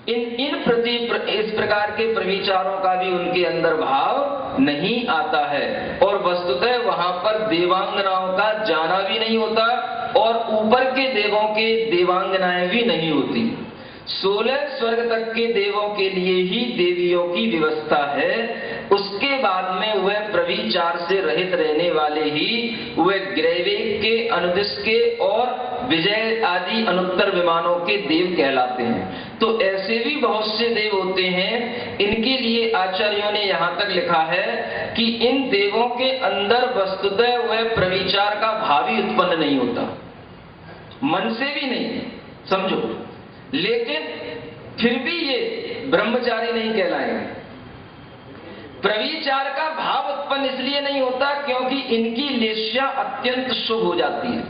इस प्रकार के प्रविचारों का भी उनके अंदर भाव नहीं आता है। और वस्तुतः वहां पर देवांगनाओं का जाना भी नहीं होता और ऊपर के देवों के देवांगनाएं भी नहीं होती। 16 स्वर्ग तक के देवों के लिए ही देवियों की व्यवस्था है। उसके बाद में वह प्रविचार से रहित रहने वाले ही वह ग्रैवेक के, अनुदिश के और विजय आदि अनुत्तर विमानों के देव कहलाते हैं। तो ऐसे भी बहुत से देव होते हैं, इनके लिए आचार्यों ने यहाँ तक लिखा है कि इन देवों के अंदर वस्तुतः वह प्रविचार का भाव ही उत्पन्न नहीं होता, मन से भी नहीं, समझो। लेकिन फिर भी ये ब्रह्मचारी नहीं कहलाएंगे। प्रविचार का भाव उत्पन्न इसलिए नहीं होता क्योंकि इनकी लेश्या अत्यंत शुभ हो जाती है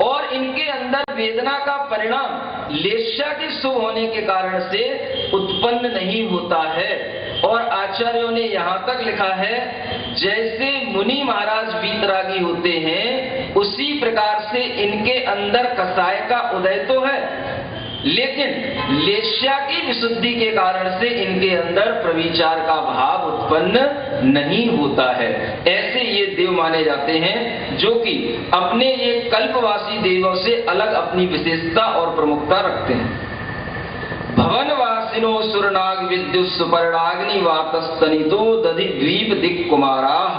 और इनके अंदर वेदना का परिणाम लेश्या के शुभ होने के कारण से उत्पन्न नहीं होता है। और आचार्यों ने यहां तक लिखा है, जैसे मुनि महाराज वीतरागी होते हैं उसी प्रकार से इनके अंदर कसाय का उदय तो है, लेकिन लेश्या की विशुद्धि के कारण से इनके अंदर प्रविचार का भाव उत्पन्न नहीं होता है। ऐसे ये देव माने जाते हैं जो कि अपने ये कल्पवासी देवों से अलग अपनी विशेषता और प्रमुखता रखते हैं। भवनवासिनो सुरनाग विद्युत सुपर्णाग्नि वातस्तनितो दधि द्वीप दिक् कुमाराः।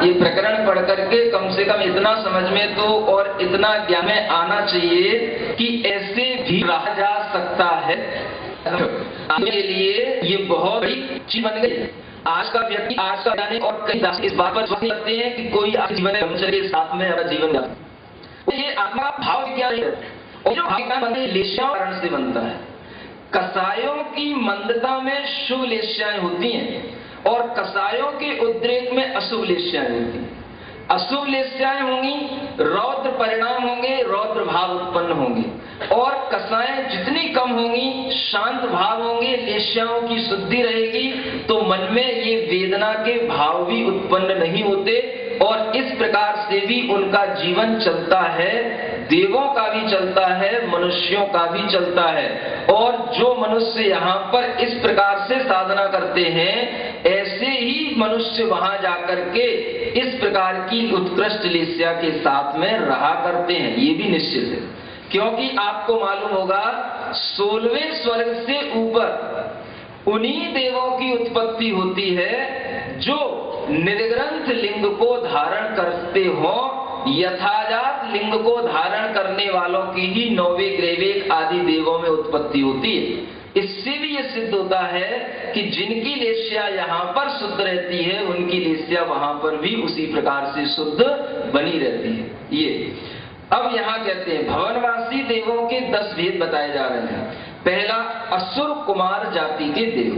ये प्रकरण पढ़ करके कम से कम इतना समझ में तो और इतना ज्ञान में आना चाहिए कि ऐसे भी रहा जा सकता है। के लिए ये बहुत बड़ी चीज बन गई। आज का व्यक्ति, आज का जाने और कई दास इस बात पर विश्वास करते हैं कि कोई आज जीवन में ब्रह्मचर्य के साथ में हमारा जीवन जाता है। ये आत्मा भाव विज्ञान है और जो भाव विज्ञान बनता है लेश्याओं कारण से बनता है। कसायों की मंदता में शुभ लेश्याएं होती हैं और कसायों के उद्रेक में अशुभ लेश्याएं होती हैं। अशुभ लेश्याएं होंगी, रौद्र परिणाम होंगे, रौद्र भाव उत्पन्न होंगे। और कसाएं जितनी कम होंगी, शांत भाव होंगे, लेश्याओं की शुद्धि रहेगी, तो मन में ये वेदना के भाव भी उत्पन्न नहीं होते और इस प्रकार से भी उनका जीवन चलता है। देवों का भी चलता है, मनुष्यों का भी चलता है। और जो मनुष्य यहाँ पर इस प्रकार से साधना करते हैं, ऐसे ही मनुष्य वहां जाकर के इस प्रकार की उत्कृष्ट लेस्या के साथ में रहा करते हैं। ये भी निश्चित है, क्योंकि आपको मालूम होगा 16वें स्वर्ग से ऊपर उन्हीं देवों की उत्पत्ति होती है जो निर्ग्रंथ लिंग को धारण करते हो। यथाजात लिंग को धारण करने वालों की ही 9वें ग्रैवेक आदि देवों में उत्पत्ति होती है। इससे भी यह सिद्ध होता है कि जिनकी लेस्या यहाँ पर शुद्ध रहती है, उनकी लेस्या वहां पर भी उसी प्रकार से शुद्ध बनी रहती है। ये अब यहाँ कहते हैं भवनवासी देवों के 10 भेद बताए जा रहे हैं। पहला असुर कुमार जाति के देव,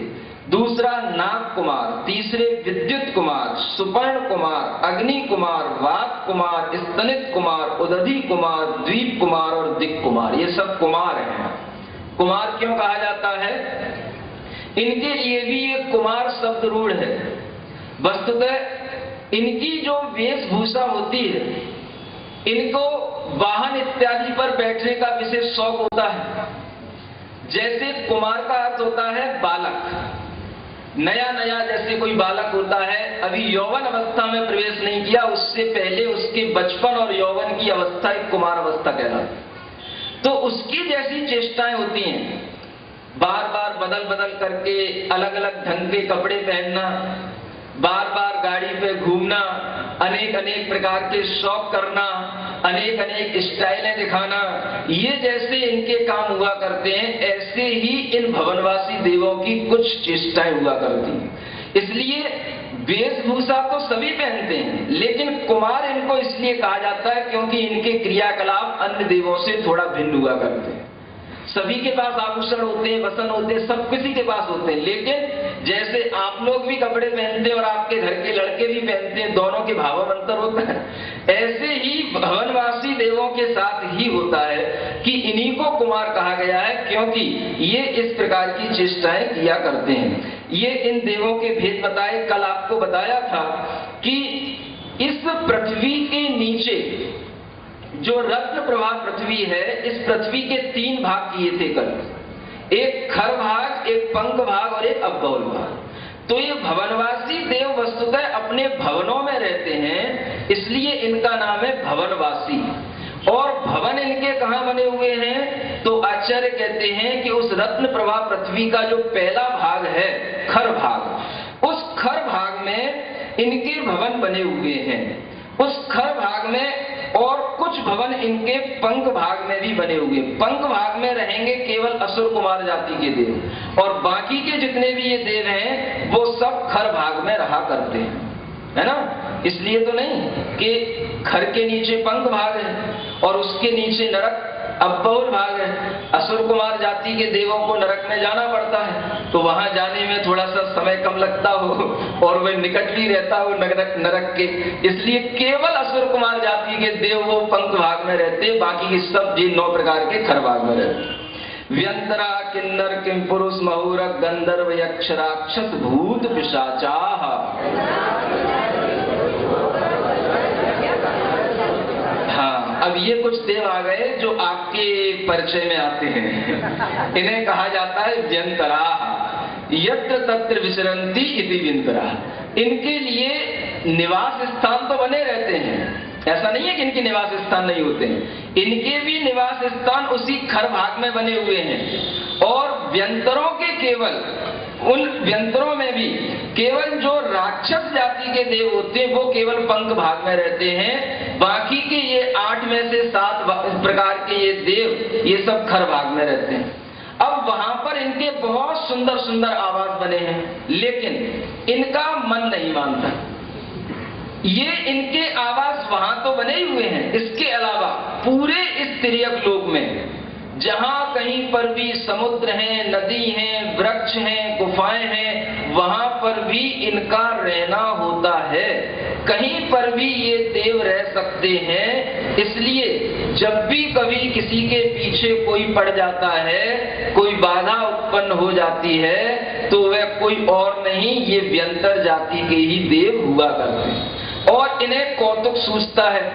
दूसरा नाग कुमार, तीसरे विद्युत कुमार, सुपर्ण कुमार, अग्नि कुमार, वात कुमार, स्तनित कुमार, उदधि कुमार, द्वीप कुमार और दिक् कुमार। ये सब कुमार हैं। कुमार क्यों कहा जाता है? इनके लिए भी एक कुमार शब्द रूढ़ है। वस्तुतः इनकी जो वेशभूषा होती है, इनको वाहन इत्यादि पर बैठने का विशेष शौक होता है। जैसे कुमार का अर्थ होता है बालक, नया नया जैसे कोई बालक होता है, अभी यौवन अवस्था में प्रवेश नहीं किया, उससे पहले उसके बचपन और यौवन की अवस्था एक कुमार अवस्था कहलाती है। तो उसकी जैसी चेष्टाएं होती हैं, बार बार बदल बदल करके अलग अलग ढंग के कपड़े पहनना, बार बार गाड़ी पे घूमना, अनेक अनेक प्रकार के शौक करना, अनेक अनेक स्टाइलें दिखाना, ये जैसे इनके काम हुआ करते हैं, ऐसे ही इन भवनवासी देवों की कुछ चेष्टाएं हुआ करती हैं। इसलिए वेशभूषा तो सभी पहनते हैं, लेकिन कुमार इनको इसलिए कहा जाता है क्योंकि इनके क्रियाकलाप अन्य देवों से थोड़ा भिन्न हुआ करते हैं। सभी के पास आभूषण होते हैं, वसन होते हैं, सब किसी के पास होते हैं, लेकिन जैसे आप लोग भी कपड़े पहनते हैं और आपके घर के लड़के भी पहनते हैं, दोनों के भाव में अंतर होता है। ऐसे ही भवनवासी देवों के साथ ही होता है कि इन्हीं को कुमार कहा गया है, क्योंकि ये इस प्रकार की चेष्टाएं किया करते हैं। ये इन देवों के भेद बताए। कल आपको बताया था कि इस पृथ्वी के नीचे जो रत्न प्रभा पृथ्वी है, इस पृथ्वी के 3 भाग किए थे कल, एक खर भाग, एक पंख भाग और एक अब्बौल भाग। तो ये भवनवासी देव वस्तुतः अपने भवनों में रहते हैं, इसलिए इनका नाम है भवनवासी। और भवन इनके कहाँ बने हुए हैं? तो आचार्य कहते हैं कि उस रत्न प्रभा पृथ्वी का जो पहला भाग है खर भाग, उस खर भाग में इनके भवन बने हुए हैं। उस खर भाग में और कुछ भवन इनके पंख भाग में भी बने हुए। पंख भाग में रहेंगे केवल असुर कुमार जाति के देव, और बाकी के जितने भी ये देव हैं वो सब खर भाग में रहा करते हैं, है ना। इसलिए तो नहीं कि खर के नीचे पंख भाग है और उसके नीचे नरक अब्बौल भाग है। असुर कुमार जाति के देवों को नरक में जाना पड़ता है, तो वहां जाने में थोड़ा सा समय कम लगता हो और वह निकट भी रहता हो नरक के, इसलिए केवल असुर कुमार जाति के देव वो पंख भाग में रहते, बाकी के सब जी 9 प्रकार के खर भाग में रहते। व्यंतरा किन्नर किम पुरुष महुरक गंधर्व यक्ष राक्षस भूत पिशाचाः। हाँ, अब ये कुछ देव आ गए जो आपके परिचय में आते हैं। इन्हें कहा जाता है व्यंतराः। यत्र तत्र विचरन्ति इति व्यंतराः। इनके लिए निवास स्थान तो बने रहते हैं, ऐसा नहीं है कि इनके निवास स्थान नहीं होते हैं। इनके भी निवास स्थान उसी खर भाग में बने हुए हैं। और व्यंतरों के केवल उन व्यंतरों में भी केवल जो राक्षस जाति के देव होते हैं वो केवल पंख भाग में रहते हैं, बाकी के ये 8 में से 7 प्रकार के ये देव ये सब खर भाग में रहते हैं। अब वहां पर इनके बहुत सुंदर सुंदर आवास बने हैं, लेकिन इनका मन नहीं मानता। ये इनके आवास वहां तो बने हुए हैं, इसके अलावा पूरे इस तिर्यक लोक में जहां कहीं पर भी समुद्र है, नदी है, वृक्ष हैं, गुफाएं हैं, वहां पर भी इनका रहना होता है। कहीं पर भी ये देव रह सकते हैं। इसलिए जब भी कभी किसी के पीछे कोई पड़ जाता है, कोई बाधा उत्पन्न हो जाती है, तो वह कोई और नहीं, ये व्यंतर जाति के ही देव हुआ करते हैं। और इन्हें कौतुक सूझता है,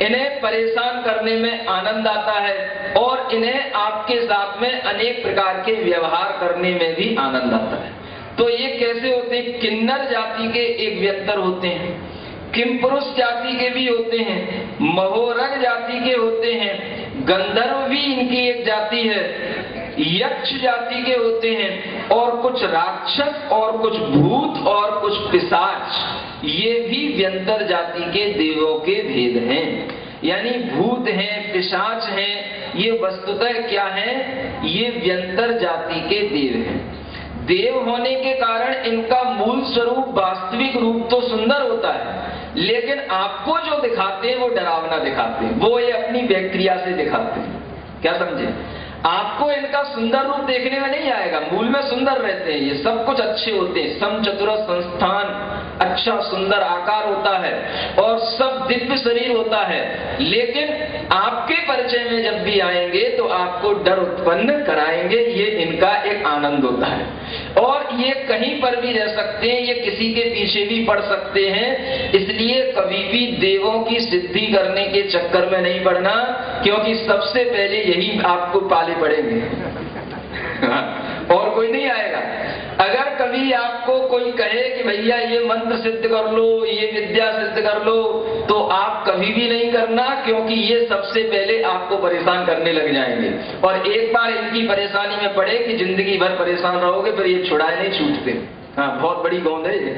इन्हें परेशान करने में आनंद आता है, और इन्हें आपके साथ में अनेक प्रकार के व्यवहार करने में भी आनंद आता है। तो ये कैसे होते हैं? किन्नर जाति के एक व्यंतर होते हैं, किमपुरुष जाति के भी होते हैं, महोरग जाति के होते हैं, गंधर्व भी इनकी एक जाति है, यक्ष जाति के होते हैं, और कुछ राक्षस और कुछ भूत और कुछ पिशाच, ये भी व्यंतर जाति के देवों के भेद हैं। यानी भूत हैं, पिशाच हैं, ये वस्तुतः क्या हैं? ये व्यंतर जाति के देव हैं। देव होने के कारण इनका मूल स्वरूप वास्तविक रूप तो सुंदर होता है, लेकिन आपको जो दिखाते हैं वो डरावना दिखाते हैं, वो ये अपनी व्यक्रिया से दिखाते हैं। क्या समझे? आपको इनका सुंदर रूप देखने में नहीं आएगा, मूल में सुंदर रहते हैं, ये सब कुछ अच्छे होते हैं, समचतुर संस्थान, अच्छा सुंदर आकार होता है और सब दिव्य शरीर होता है, लेकिन आपके परिचय में जब भी आएंगे तो आपको डर उत्पन्न कराएंगे। ये इनका एक आनंद होता है। और ये कहीं पर भी रह सकते हैं, ये किसी के पीछे भी पड़ सकते हैं, इसलिए कभी भी देवों की सिद्धि करने के चक्कर में नहीं पड़ना, क्योंकि सबसे पहले यही आपको पाले पड़ेंगे और कोई नहीं आएगा। अगर कभी आपको कोई कहे कि भैया ये मंत्र सिद्ध कर लो, ये विद्या सिद्ध कर लो, तो आप कभी भी नहीं करना, क्योंकि ये सबसे पहले आपको परेशान करने लग जाएंगे। और एक बार इनकी परेशानी में पड़े कि जिंदगी भर परेशान रहोगे, फिर ये छुड़ाए नहीं छूटते। हाँ, बहुत बड़ी गोंद है ये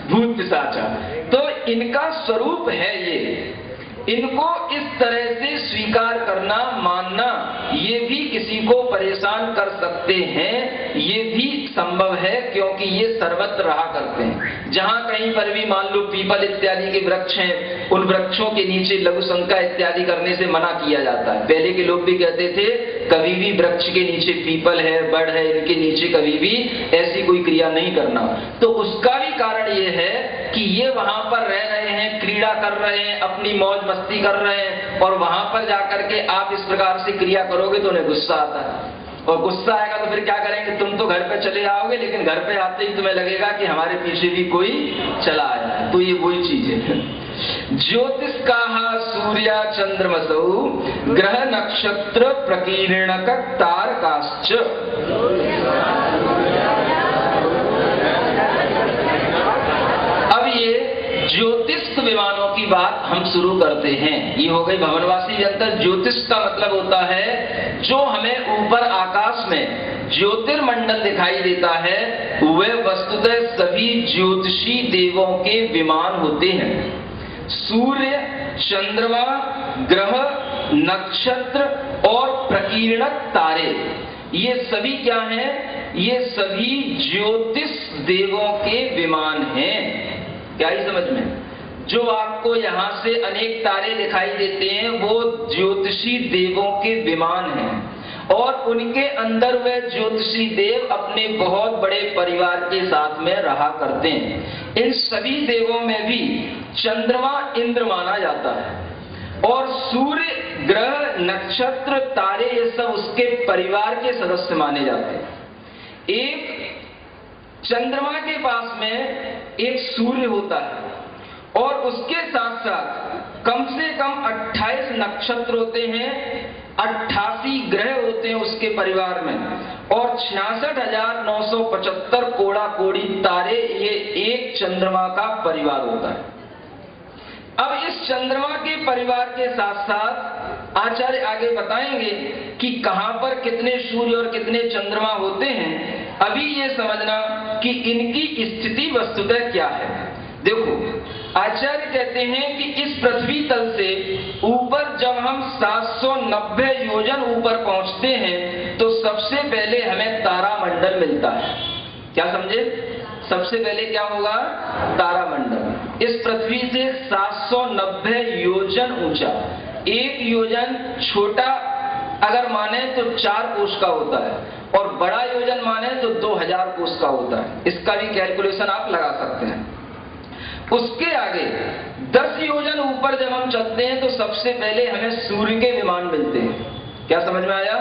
भूत पिशाचा। तो इनका स्वरूप है ये। इनको इस तरह से स्वीकार करना, मानना, ये भी किसी को परेशान कर सकते हैं, ये भी संभव है, क्योंकि ये सर्वत्र रहा करते हैं। जहां कहीं पर भी मान लो पीपल इत्यादि के वृक्ष हैं, उन वृक्षों के नीचे लघु शंका इत्यादि करने से मना किया जाता है। पहले के लोग भी कहते थे कभी भी वृक्ष के नीचे, पीपल है, बड़ है, इनके नीचे कभी भी ऐसी कोई क्रिया नहीं करना। तो उसका भी कारण ये है कि ये वहां पर रह रहे हैं, क्रीड़ा कर रहे हैं, अपनी मौज मस्ती कर रहे हैं, और वहां पर जाकर के आप इस प्रकार से क्रिया करोगे तो उन्हें गुस्सा आता है, और गुस्सा आएगा तो फिर क्या करेंगे? तुम तो घर पे चले आओगे, लेकिन घर पे आते ही तुम्हें लगेगा कि हमारे पीछे भी कोई चला आया है। तो ये वही चीज है। ज्योतिष्काः सूर्या चंद्रमसौ ग्रह नक्षत्र प्रकीर्णक तारकाश्च। अब ये ज्योतिष विमानों की बात हम शुरू करते हैं। ये हो गई भवनवासी यंत्र। ज्योतिष का मतलब होता है जो हमें ऊपर आकाश में ज्योतिर्मंडल दिखाई देता है, वे वस्तुतः सभी ज्योतिषी देवों के विमान होते हैं। सूर्य, चंद्रमा, ग्रह, नक्षत्र और प्रकीर्णक तारे, ये सभी क्या हैं? ये सभी ज्योतिष देवों के विमान हैं। क्या ही समझ में? जो आपको यहाँ से अनेक तारे दिखाई देते हैं वो ज्योतिषी देवों के विमान हैं और उनके अंदर वे ज्योतिषी देव अपने बहुत बड़े परिवार के साथ में रहा करते हैं। इन सभी देवों में भी चंद्रमा इंद्र माना जाता है और सूर्य, ग्रह, नक्षत्र, तारे ये सब उसके परिवार के सदस्य माने जाते हैं। एक चंद्रमा के पास में एक सूर्य होता है और उसके साथ साथ कम से कम 28 नक्षत्र होते हैं, 88 ग्रह होते हैं उसके परिवार में और 66,975 कोड़ा कोड़ी तारे, ये एक चंद्रमा का परिवार होता है। अब इस चंद्रमा के परिवार के साथ साथ आचार्य आगे बताएंगे कि कहां पर कितने सूर्य और कितने चंद्रमा होते हैं। अभी ये समझना कि इनकी स्थिति वस्तुतः क्या है। देखो, आचार्य कहते हैं कि इस पृथ्वी तल से ऊपर जब हम 790 योजन ऊपर पहुंचते हैं तो सबसे पहले हमें तारामंडल मिलता है। क्या समझे? सबसे पहले क्या होगा? तारामंडल। इस पृथ्वी से 790 योजन ऊंचा, एक योजन छोटा अगर माने तो 4 कोस का होता है और बड़ा योजन माने तो 2000 कोस का होता है। इसका भी कैलकुलेशन आप लगा सकते हैं। उसके आगे 10 योजन ऊपर जब हम चलते हैं तो सबसे पहले हमें सूर्य के विमान मिलते हैं। क्या समझ में आया?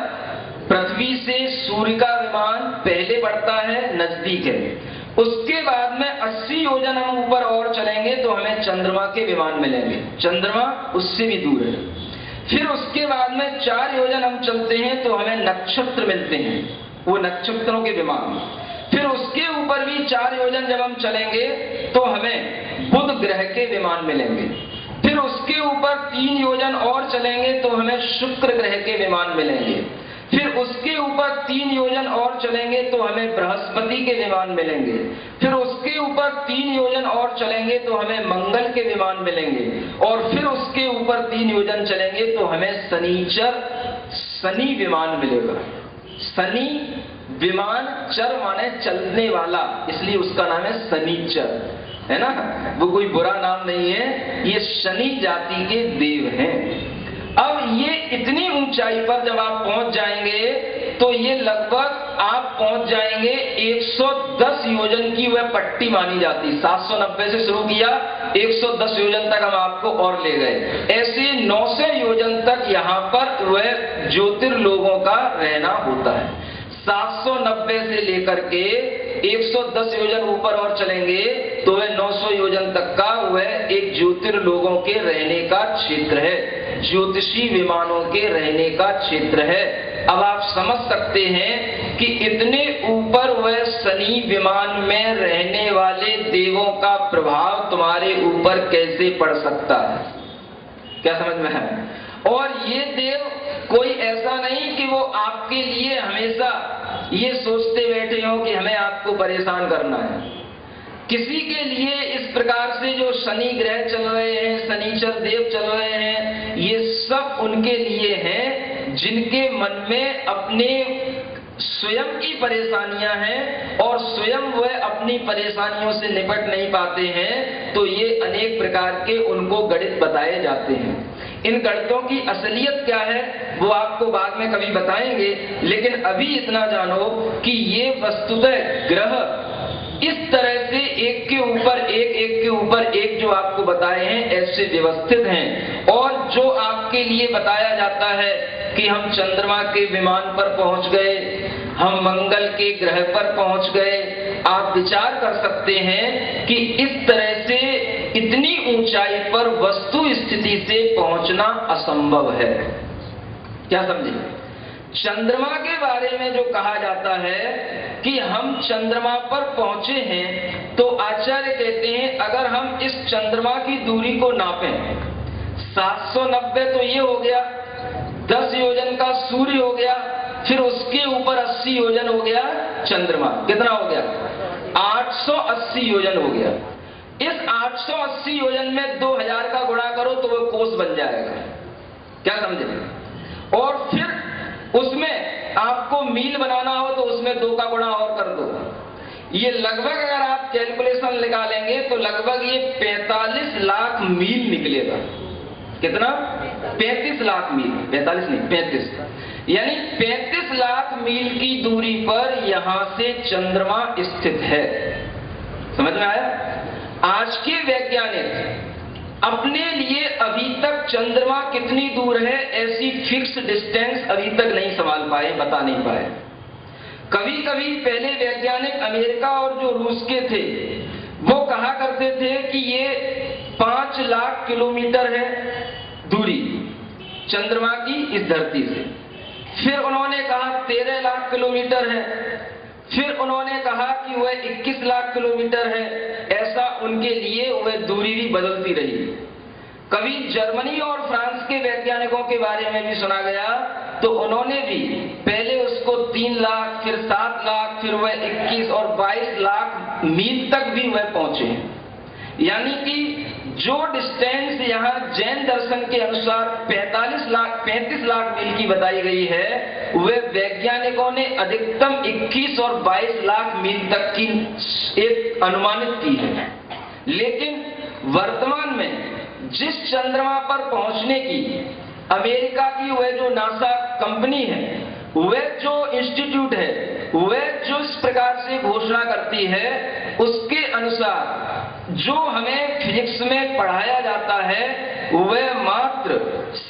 पृथ्वी से सूर्य का विमान पहले बढ़ता है, नजदीक है। उसके बाद में 80 योजन हम ऊपर और चलेंगे तो हमें चंद्रमा के विमान मिलेंगे। चंद्रमा उससे भी दूर है। फिर उसके बाद में 4 योजन हम चलते हैं तो हमें नक्षत्र मिलते हैं, वो नक्षत्रों के विमान। फिर उसके ऊपर भी 4 योजन जब हम चलेंगे तो हमें बुध ग्रह के विमान मिलेंगे। फिर उसके ऊपर 3 योजन और चलेंगे तो हमें शुक्र ग्रह के विमान मिलेंगे। फिर उसके ऊपर 3 योजन और चलेंगे तो हमें बृहस्पति के विमान मिलेंगे। फिर उसके ऊपर 3 योजन और चलेंगे तो हमें मंगल के विमान मिलेंगे और फिर उसके ऊपर 3 योजन चलेंगे तो हमें शनि विमान मिलेगा। शनि विमान, चर माने चलने वाला, इसलिए उसका नाम है शनिचर, है ना? वो कोई बुरा नाम नहीं है, ये शनि जाति के देव हैं। अब ये इतनी ऊंचाई पर जब आप पहुंच जाएंगे तो ये लगभग आप पहुंच जाएंगे 110 योजन की वह पट्टी मानी जाती। 790 से शुरू किया, 110 योजन तक हम आपको और ले गए। ऐसे 900 योजन तक यहाँ पर वह ज्योतिर्लोकों का रहना होता है। 790 से लेकर के 110 योजन ऊपर और चलेंगे तो वह 900 योजन तक का वह एक ज्योतिर्लोकों के रहने का क्षेत्र है, ज्योतिषी विमानों के रहने का क्षेत्र है। अब आप समझ सकते हैं कि इतने ऊपर वह शनि विमान में रहने वाले देवों का प्रभाव तुम्हारे ऊपर कैसे पड़ सकता है। क्या समझ में है? और ये देव कोई ऐसा नहीं कि वो आपके लिए हमेशा ये सोचते बैठे हो कि हमें आपको परेशान करना है। किसी के लिए इस प्रकार से जो शनि ग्रह चल रहे हैं, शनिचर देव चल रहे हैं, ये सब उनके लिए हैं जिनके मन में अपने स्वयं की परेशानियां हैं और स्वयं वह अपनी परेशानियों से निपट नहीं पाते हैं, तो ये अनेक प्रकार के उनको गणित बताए जाते हैं। इन गणितों की असलियत क्या है वो आपको बाद में कभी बताएंगे, लेकिन अभी इतना जानो कि ये वस्तुतः ग्रह इस तरह से एक के ऊपर एक, एक के ऊपर एक जो आपको बताए हैं ऐसे व्यवस्थित हैं। और जो आपके लिए बताया जाता है कि हम चंद्रमा के विमान पर पहुंच गए, हम मंगल के ग्रह पर पहुंच गए, आप विचार कर सकते हैं कि इस तरह से इतनी ऊंचाई पर वस्तु स्थिति से पहुंचना असंभव है। क्या समझे? चंद्रमा के बारे में जो कहा जाता है कि हम चंद्रमा पर पहुंचे हैं, तो आचार्य कहते हैं अगर हम इस चंद्रमा की दूरी को नापें, 790 तो ये हो गया, 10 योजन का सूर्य हो गया, फिर उसके ऊपर 80 योजन हो गया चंद्रमा। कितना हो गया? 880 योजन हो गया। इस 880 योजन में 2000 का गुणा करो तो वह कोस बन जाएगा। क्या समझे? और फिर उसमें आपको मील बनाना हो तो उसमें 2 का गुणा और कर दो। ये लगभग अगर आप कैलकुलेशन निकालेंगे तो लगभग ये 45 लाख मील निकलेगा। कितना? 35 लाख मील, 45 नहीं 35, यानी 35 लाख मील की दूरी पर यहां से चंद्रमा स्थित है। समझ में आया? आज के वैज्ञानिक अपने लिए अभी तक चंद्रमा कितनी दूर है ऐसी फिक्स डिस्टेंस अभी तक नहीं संभाल पाए, बता नहीं पाए। कभी कभी पहले वैज्ञानिक अमेरिका और जो रूस के थे वो कहा करते थे कि ये 5 लाख किलोमीटर है दूरी चंद्रमा की इस धरती से। फिर उन्होंने कहा 13 लाख किलोमीटर है, फिर उन्होंने कहा कि वह 21 लाख किलोमीटर है। ऐसा उनके लिए वह दूरी भी बदलती रही। कभी जर्मनी और फ्रांस के वैज्ञानिकों के बारे में भी सुना गया, तो उन्होंने भी पहले उसको 3 लाख, फिर 7 लाख, फिर वह 21 और 22 लाख मील तक भी वह पहुंचे। यानी कि जो डिस्टेंस यहाँ जैन दर्शन के अनुसार 35 लाख मील की बताई गई है, वे वैज्ञानिकों ने अधिकतम 21 और 22 लाख मील तक की एक अनुमानित की है। लेकिन वर्तमान में जिस चंद्रमा पर पहुंचने की अमेरिका की वह जो नासा कंपनी है, वह जो इंस्टीट्यूट है, वह जो इस प्रकार से घोषणा करती है, उसके अनुसार जो हमें फिजिक्स में पढ़ाया जाता है वह मात्र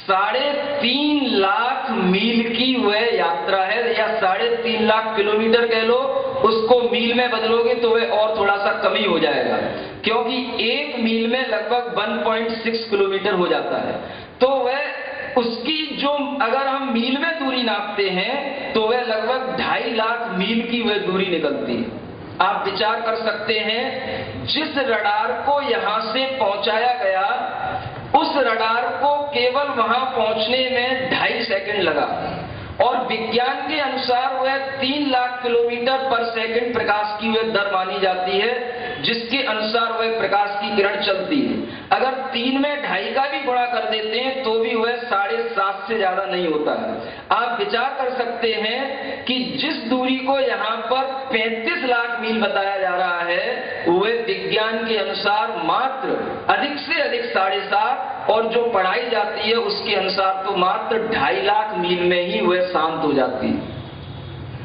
3.5 लाख मील की वह यात्रा है, या 3.5 लाख किलोमीटर कह लो, उसको मील में बदलोगे तो वह और थोड़ा सा कम ही हो जाएगा, क्योंकि 1 मील में लगभग 1.6 किलोमीटर हो जाता है। तो वह उसकी जो अगर हम मील में दूरी नापते हैं तो वह लगभग 2.5 लाख मील की वह दूरी निकलती है। आप विचार कर सकते हैं, जिस रडार को यहां से पहुंचाया गया, उस रडार को केवल वहां पहुंचने में 2.5 सेकंड लगा, और विज्ञान के अनुसार वह 3 लाख किलोमीटर पर सेकंड प्रकाश की वह दर मानी जाती है, जिसके अनुसार वह प्रकाश की किरण चलती है। अगर 3 में 2.5 का भी गुणा कर देते हैं तो भी वह 7.5 से ज्यादा नहीं होता है। आप विचार कर सकते हैं कि जिस दूरी को यहाँ पर 35 लाख मील बताया जा रहा है, वह विज्ञान के अनुसार मात्र अधिक से अधिक 7.5, और जो पढ़ाई जाती है उसके अनुसार तो मात्र 2.5 लाख मील में ही वह शांत हो जाती है।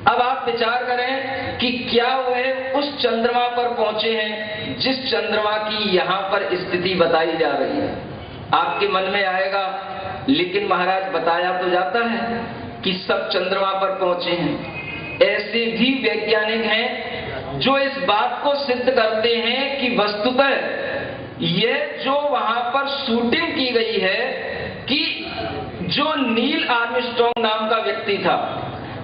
अब आप विचार करें कि क्या वह उस चंद्रमा पर पहुंचे हैं जिस चंद्रमा की यहाँ पर स्थिति बताई जा रही है। आपके मन में आएगा, लेकिन महाराज बताया तो जाता है कि सब चंद्रमा पर पहुंचे हैं। ऐसे भी वैज्ञानिक हैं जो इस बात को सिद्ध करते हैं कि वस्तुतः यह जो वहां पर शूटिंग की गई है कि जो नील आर्मस्ट्रांग नाम का व्यक्ति था,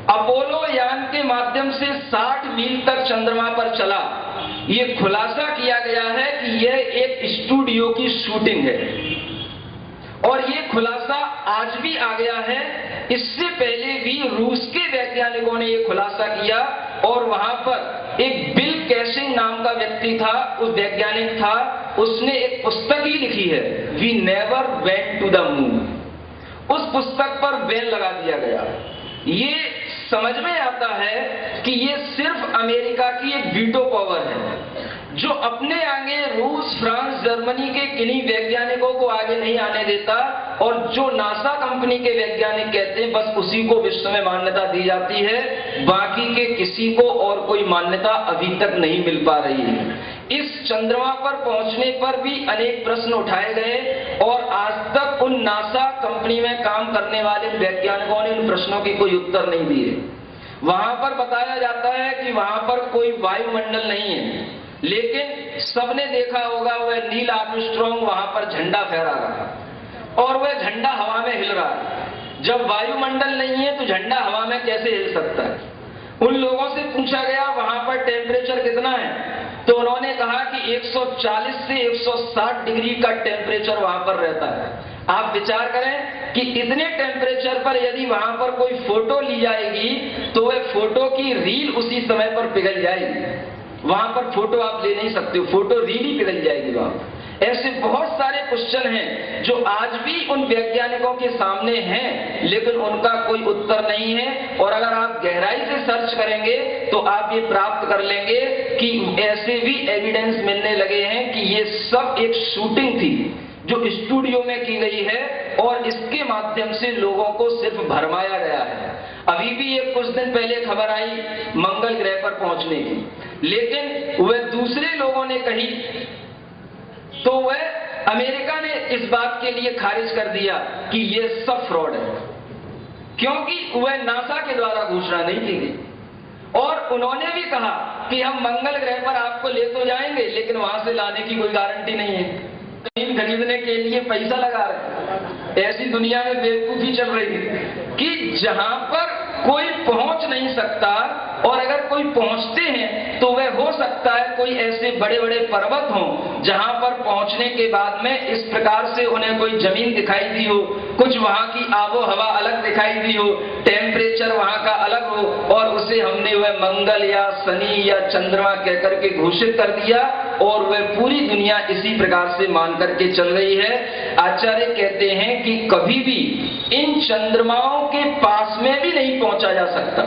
अपोलो यान के माध्यम से 60 मील तक चंद्रमा पर चला, ये खुलासा किया गया है कि यह एक स्टूडियो की शूटिंग है। और ये खुलासा आज भी आ गया है। इससे पहले भी रूस के वैज्ञानिकों ने ये खुलासा किया, और वहां पर एक बिल कैसिंग नाम का व्यक्ति था, उस वैज्ञानिक था, उसने एक पुस्तक ही लिखी है, we never went to the moon. उस पुस्तक पर बैन लगा दिया गया। ये समझ में आता है कि ये सिर्फ अमेरिका की एक वीटो पावर है, जो अपने आगे रूस, फ्रांस, जर्मनी के किन्हीं वैज्ञानिकों को आगे नहीं आने देता, और जो नासा कंपनी के वैज्ञानिक कहते हैं बस उसी को विश्व में मान्यता दी जाती है, बाकी के किसी को और कोई मान्यता अभी तक नहीं मिल पा रही है। इस चंद्रमा पर पहुंचने पर भी अनेक प्रश्न उठाए गए, और आज तक उन नासा कंपनी में काम करने वाले वैज्ञानिकों ने उन प्रश्नों के कोई उत्तर नहीं दिए। वहां पर बताया जाता है कि वहां पर कोई वायुमंडल नहीं है, लेकिन सबने देखा होगा वह नील आर्मस्ट्रांग वहां पर झंडा फहरा रहा है और वह झंडा हवा में हिल रहा है। जब वायुमंडल नहीं है तो झंडा हवा में कैसे हिल सकता है? उन लोगों से पूछा गया वहां पर टेम्परेचर कितना है, तो उन्होंने कहा कि 140 से 160 डिग्री का टेम्परेचर वहां पर रहता है। आप विचार करें कि इतने टेम्परेचर पर यदि वहां पर कोई फोटो ली जाएगी तो वह फोटो की रील उसी समय पर पिघल जाएगी। वहां पर फोटो आप ले नहीं सकते हो, फोटो रील ही पिघल जाएगी वहां। ऐसे बहुत सारे क्वेश्चन हैं जो आज भी उन वैज्ञानिकों के सामने हैं, लेकिन उनका कोई उत्तर नहीं है। और अगर आप गहराई से सर्च करेंगे तो आप ये प्राप्त कर लेंगे कि ऐसे भी एविडेंस मिलने लगे हैं कि ये सब एक शूटिंग थी जो स्टूडियो में की गई है और इसके माध्यम से लोगों को सिर्फ भरमाया गया है। अभी भी एक कुछ दिन पहले खबर आई मंगल ग्रह पर पहुंचने की, लेकिन वह दूसरे लोगों ने कही तो वह अमेरिका ने इस बात के लिए खारिज कर दिया कि यह सब फ्रॉड है, क्योंकि वह नासा के द्वारा घोषणा नहीं की गई। और उन्होंने भी कहा कि हम मंगल ग्रह पर आपको ले तो जाएंगे लेकिन वहां से लाने की कोई गारंटी नहीं है। जमीन खरीदने के लिए पैसा लगा रहे। ऐसी दुनिया में बेवकूफी चल रही है कि जहां पर कोई पहुंच नहीं सकता और अगर कोई पहुंचते हैं तो वह हो सकता है कोई ऐसे बड़े बड़े पर्वत हों जहां पर पहुंचने के बाद में इस प्रकार से उन्हें कोई जमीन दिखाई दी हो, कुछ वहां की आबो हवा अलग दिखाई दी हो, टेम्परेचर वहां का अलग हो और उसे हमने वह मंगल या शनि या चंद्रमा कहकर के घोषित कर दिया और वह पूरी दुनिया इसी प्रकार से मान करके चल रही है। आचार्य कहते हैं कि कभी भी इन चंद्रमाओं के पास में भी नहीं पहुंचा जा सकता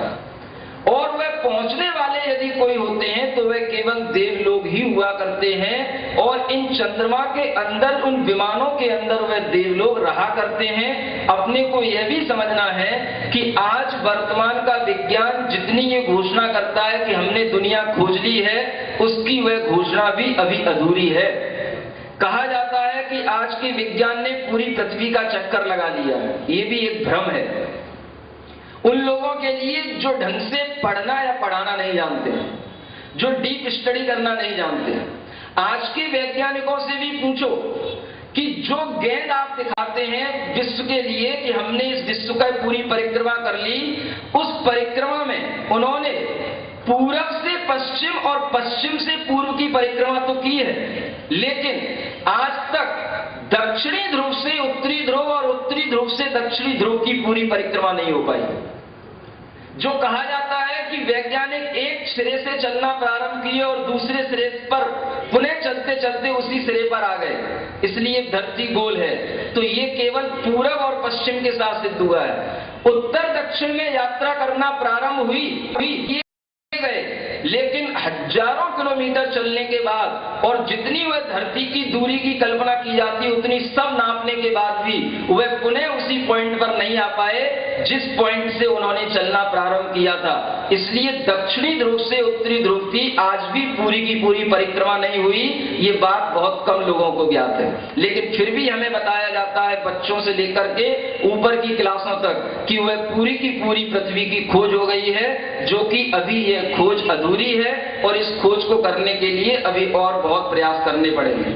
और वह पहुंचने वाले यदि कोई होते हैं तो वह केवल देव लोग ही हुआ करते हैं और इन चंद्रमा के अंदर उन विमानों के अंदर वह देव लोग रहा करते हैं। अपने को यह भी समझना है कि आज वर्तमान का विज्ञान जितनी ये घोषणा करता है कि हमने दुनिया खोज ली है, उसकी वह घोषणा भी अभी अधूरी है। कहा जाता है कि आज के विज्ञान ने पूरी पृथ्वी का चक्कर लगा लिया है, ये भी एक भ्रम है उन लोगों के लिए जो ढंग से पढ़ना या पढ़ाना नहीं जानते, जो डीप स्टडी करना नहीं जानते। आज के वैज्ञानिकों से भी पूछो कि जो गेंद आप दिखाते हैं विश्व के लिए कि हमने इस विश्व का पूरी परिक्रमा कर ली, उस परिक्रमा में उन्होंने पूरब से पश्चिम और पश्चिम से पूर्व की परिक्रमा तो की है, लेकिन आज तक दक्षिणी ध्रुव से उत्तरी ध्रुव और उत्तरी ध्रुव से दक्षिणी ध्रुव की पूरी परिक्रमा नहीं हो पाई। जो कहा जाता है कि वैज्ञानिक एक सिरे से चलना प्रारंभ किए और दूसरे सिरे पर पुनः चलते चलते उसी सिरे पर आ गए, इसलिए धरती गोल है, तो ये केवल पूरब और पश्चिम के साथ सिद्ध हुआ है। उत्तर दक्षिण में यात्रा करना प्रारंभ हुई गए, लेकिन हजारों किलोमीटर चलने के बाद और जितनी वह धरती की दूरी की कल्पना की जाती उतनी सब नापने के बाद भी वह पुनः उसी पॉइंट पर नहीं आ पाए जिस पॉइंट से उन्होंने चलना प्रारंभ किया था। इसलिए दक्षिणी ध्रुव से उत्तरी ध्रुव की आज भी पूरी की पूरी परिक्रमा नहीं हुई। ये बात बहुत कम लोगों को ज्ञात है, लेकिन फिर भी हमें बताया जाता है बच्चों से लेकर के ऊपर की क्लासों तक कि वह पूरी की पूरी पृथ्वी की खोज हो गई है, जो कि अभी यह खोज अधूरी है और इस खोज को करने के लिए अभी और बहुत प्रयास करने पड़ेंगे।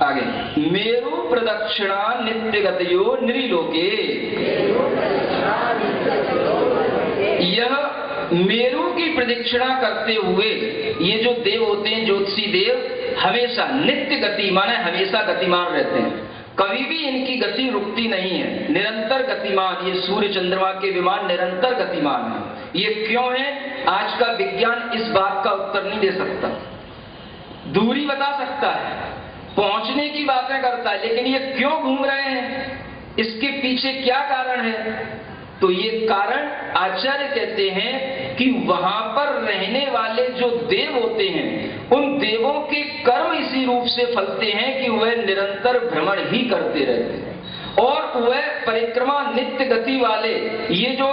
आगे, मेरु प्रदक्षिणा नित्य गतयो नृलोके। यह मेरु की प्रदक्षिणा करते हुए ये जो देव होते हैं ज्योतिषी देव हमेशा नित्य गति माने हमेशा गतिमान रहते हैं, कभी भी इनकी गति रुकती नहीं है, निरंतर गतिमान। ये सूर्य चंद्रमा के विमान निरंतर गतिमान है। ये क्यों है? आज का विज्ञान इस बात का उत्तर नहीं दे सकता। दूरी बता सकता है, पहुंचने की बातें करता है, लेकिन ये क्यों घूम रहे हैं, इसके पीछे क्या कारण है? तो ये कारण आचार्य कहते हैं कि वहां पर रहने वाले जो देव होते हैं उन देवों के कर्म इसी रूप से फलते हैं कि वह निरंतर भ्रमण ही करते रहते हैं और वह परिक्रमा नित्य गति वाले ये जो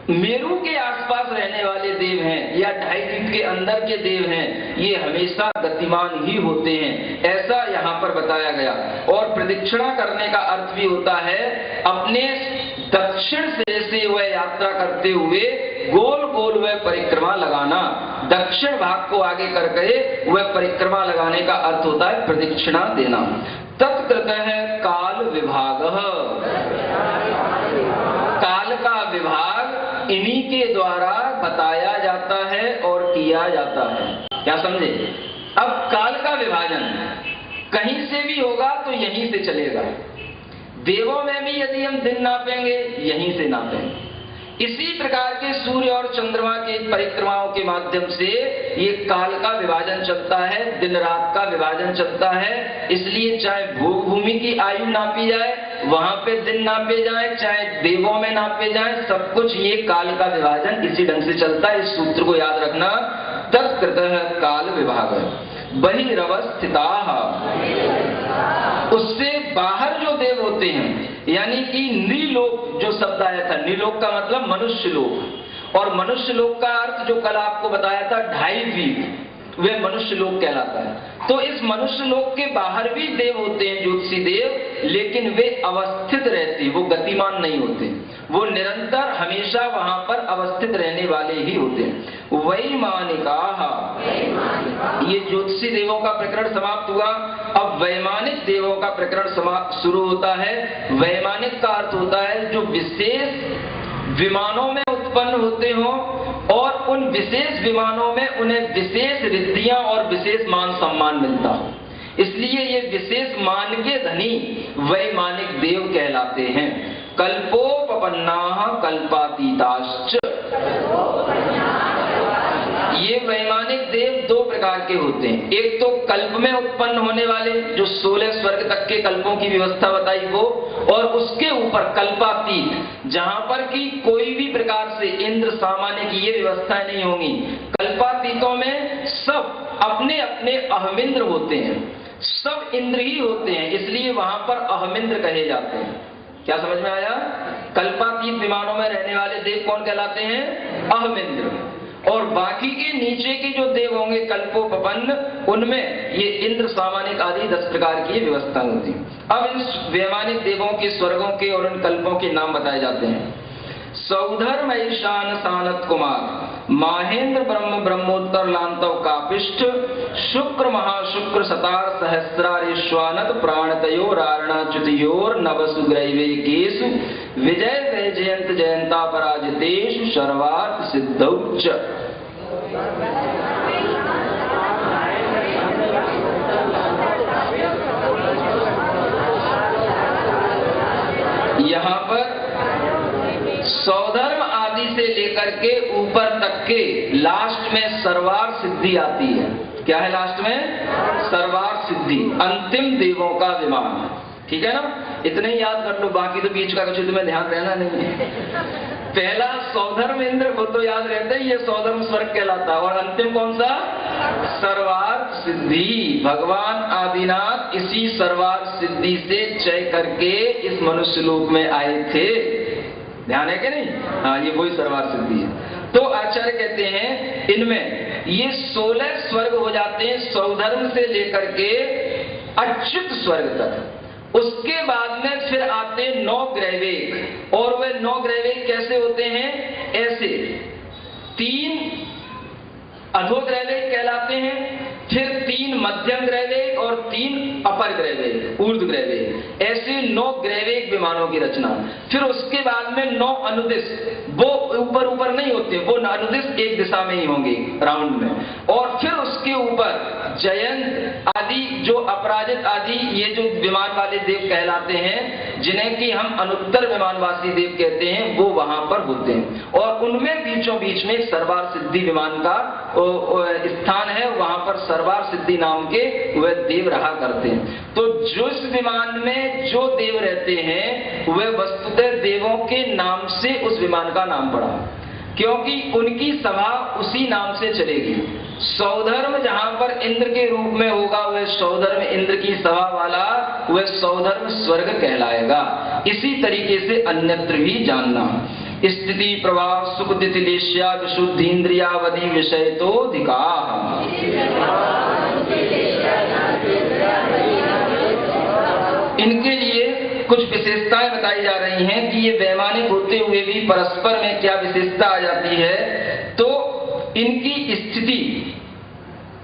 मेरु के आसपास रहने वाले देव हैं या ढाई द्वीप के अंदर के देव हैं, ये हमेशा गतिमान ही होते हैं, ऐसा यहाँ पर बताया गया। और प्रदक्षिणा करने का अर्थ भी होता है अपने दक्षिण से वह यात्रा करते हुए गोल गोल वह परिक्रमा लगाना, दक्षिण भाग को आगे करके वह परिक्रमा लगाने का अर्थ होता है प्रदक्षिणा देना। तत्कृत है काल विभाग, काल का विभाग इन्हीं के द्वारा बताया जाता है और किया जाता है। क्या समझे? अब काल का विभाजन कहीं से भी होगा तो यहीं से चलेगा। देवों में भी यदि हम दिन नापेंगे यहीं से नापेंगे। इसी प्रकार के सूर्य और चंद्रमा के परिक्रमाओं के माध्यम से ये काल का विभाजन चलता है, दिन रात का विभाजन चलता है। इसलिए चाहे भोग भूमि की आयु नापी जाए, वहां पे दिन नापे जाए, चाहे देवों में नापे जाए, सब कुछ ये काल का विभाजन इसी ढंग से चलता है। इस सूत्र को याद रखना। तत्कृत काल विभाग बहिरवस्थिता, उससे बाहर जो देव होते हैं, यानी कि नृलोक जो शब्द आया था, नृलोक का मतलब मनुष्य लोक, और मनुष्य लोक का अर्थ जो कल आपको बताया था 2.5 फीट, वे मनुष्य लोक कहलाता है। तो इस मनुष्य लोक के बाहर भी देव होते हैं, ज्योतिषी देव, लेकिन वे अवस्थित रहते हैं, वो गतिमान नहीं होते, वो निरंतर हमेशा वहां पर अवस्थित रहने वाले ही होते हैं। वैमानिका, ये ज्योतिषी देवों का प्रकरण समाप्त हुआ। अब वैमानिक देवों का प्रकरण शुरू होता है। वैमानिक का अर्थ होता है जो विशेष विमानों में उत्पन्न होते हो और उन विशेष विमानों में उन्हें विशेष रिद्धियां और विशेष मान सम्मान मिलता हो, इसलिए ये विशेष मान के धनी वैमानिक देव कहलाते हैं। कल्पोपपन्नाः कल्पातीताश्च, ये वैमानिक देव 2 प्रकार के होते हैं। एक तो कल्प में उत्पन्न होने वाले, जो 16 स्वर्ग तक के कल्पों की व्यवस्था बताई वो, और उसके ऊपर कल्पातीत, जहां पर कि कोई भी प्रकार से इंद्र सामान्य की ये व्यवस्थाएं नहीं होंगी। कल्पातीतों में सब अपने अपने अहमिंद्र होते हैं, सब इंद्र ही होते हैं, इसलिए वहां पर अहमिंद्र कहे जाते हैं। क्या समझ में आया? कल्पातीत विमानों में रहने वाले देव कौन कहलाते हैं? अहमिंद्र। और बाकी के नीचे के जो देव होंगे कल्पोपपन्न, उनमें ये इंद्र सामानिक आदि 10 प्रकार की व्यवस्था होती है। अब इस वैमानिक देवों के स्वर्गों के और उन कल्पों के नाम बताए जाते हैं। सौधर्म ईशान सानत कुमार, माहेंद्र ब्रह्म ब्रह्मोत्तर लांतव कापिष्ठ, शुक्र महाशुक्र सतार सहस्रारेश्वानत प्राणतयोर आरणाच्युतयोर नवसुग्रैवेकेषु विजय वैजयंत जयंता पराजितेषु सर्वार्थ सिद्धौच। यहाँ पर सौधर्म आदि से लेकर के ऊपर तक के लास्ट में सर्वार सिद्धि आती है। क्या है लास्ट में? सर्वार सिद्धि, अंतिम देवों का विमान। ठीक है ना? इतने ही याद कर लो, बाकी तो बीच का कुछ तुम्हें ध्यान रहना नहीं है। पहला सौधर्म इंद्र को तो याद रहता है, ये सौधर्म स्वर्ग कहलाता है, और अंतिम कौन सा? सर्वार्थ सिद्धि। भगवान आदिनाथ इसी सर्वार्थ सिद्धि से चय करके इस मनुष्य लोक में आए थे। ध्यान है कि नहीं? हाँ, ये वही सर्वार्थ सिद्धि है। तो आचार्य कहते हैं इनमें ये 16 स्वर्ग हो जाते हैं, सौधर्म से लेकर के अच्युत स्वर्ग तक। उसके बाद में फिर आते हैं 9 ग्रहवेग, और वे 9 ग्रहवेग कैसे होते हैं? ऐसे 3 अधोग्रहवेग कहलाते हैं, फिर 3 मध्यम ग्रहवेग और 3 अपर ग्रहवेग, ऊर्ध्व ग्रहवेग, ऐसे 9 ग्रहवेग विमानों की रचना। फिर उसके बाद में 9 अनुदिश, वो ऊपर नहीं होते, वो अनुदिश एक दिशा में ही होंगे राउंड में। और फिर उसके ऊपर जयंत आदि, जो अपराजित आदि, ये जो विमान वाले देव कहलाते हैं, जिन्हें कि हम अनुत्तर विमानवासी देव कहते हैं, वो वहां पर होते हैं। और उनमें बीचों बीच में सर्वार सिद्धि विमान का स्थान है, वहां पर सर्वार सिद्धि नाम के वह देव रहा करते हैं। तो जिस विमान में जो देव रहते हैं, वह वस्तुतः देवों के नाम से उस विमान का नाम पड़ा, क्योंकि उनकी सभा उसी नाम से चलेगी। सौधर्म जहां पर इंद्र के रूप में होगा, वह सौधर्म इंद्र की सभा वाला, वह सौधर्म स्वर्ग कहलाएगा। इसी तरीके से अन्यत्र भी जानना। स्थिति प्रभाव सुख तिथिलेश्या विशुद्धीन्द्रियावधि विषय तो अधिका। इनके लिए कुछ विशेषताएं बताई जा रही हैं कि ये वैमानिक होते हुए भी परस्पर में क्या विशेषता आ जाती है। तो इनकी स्थिति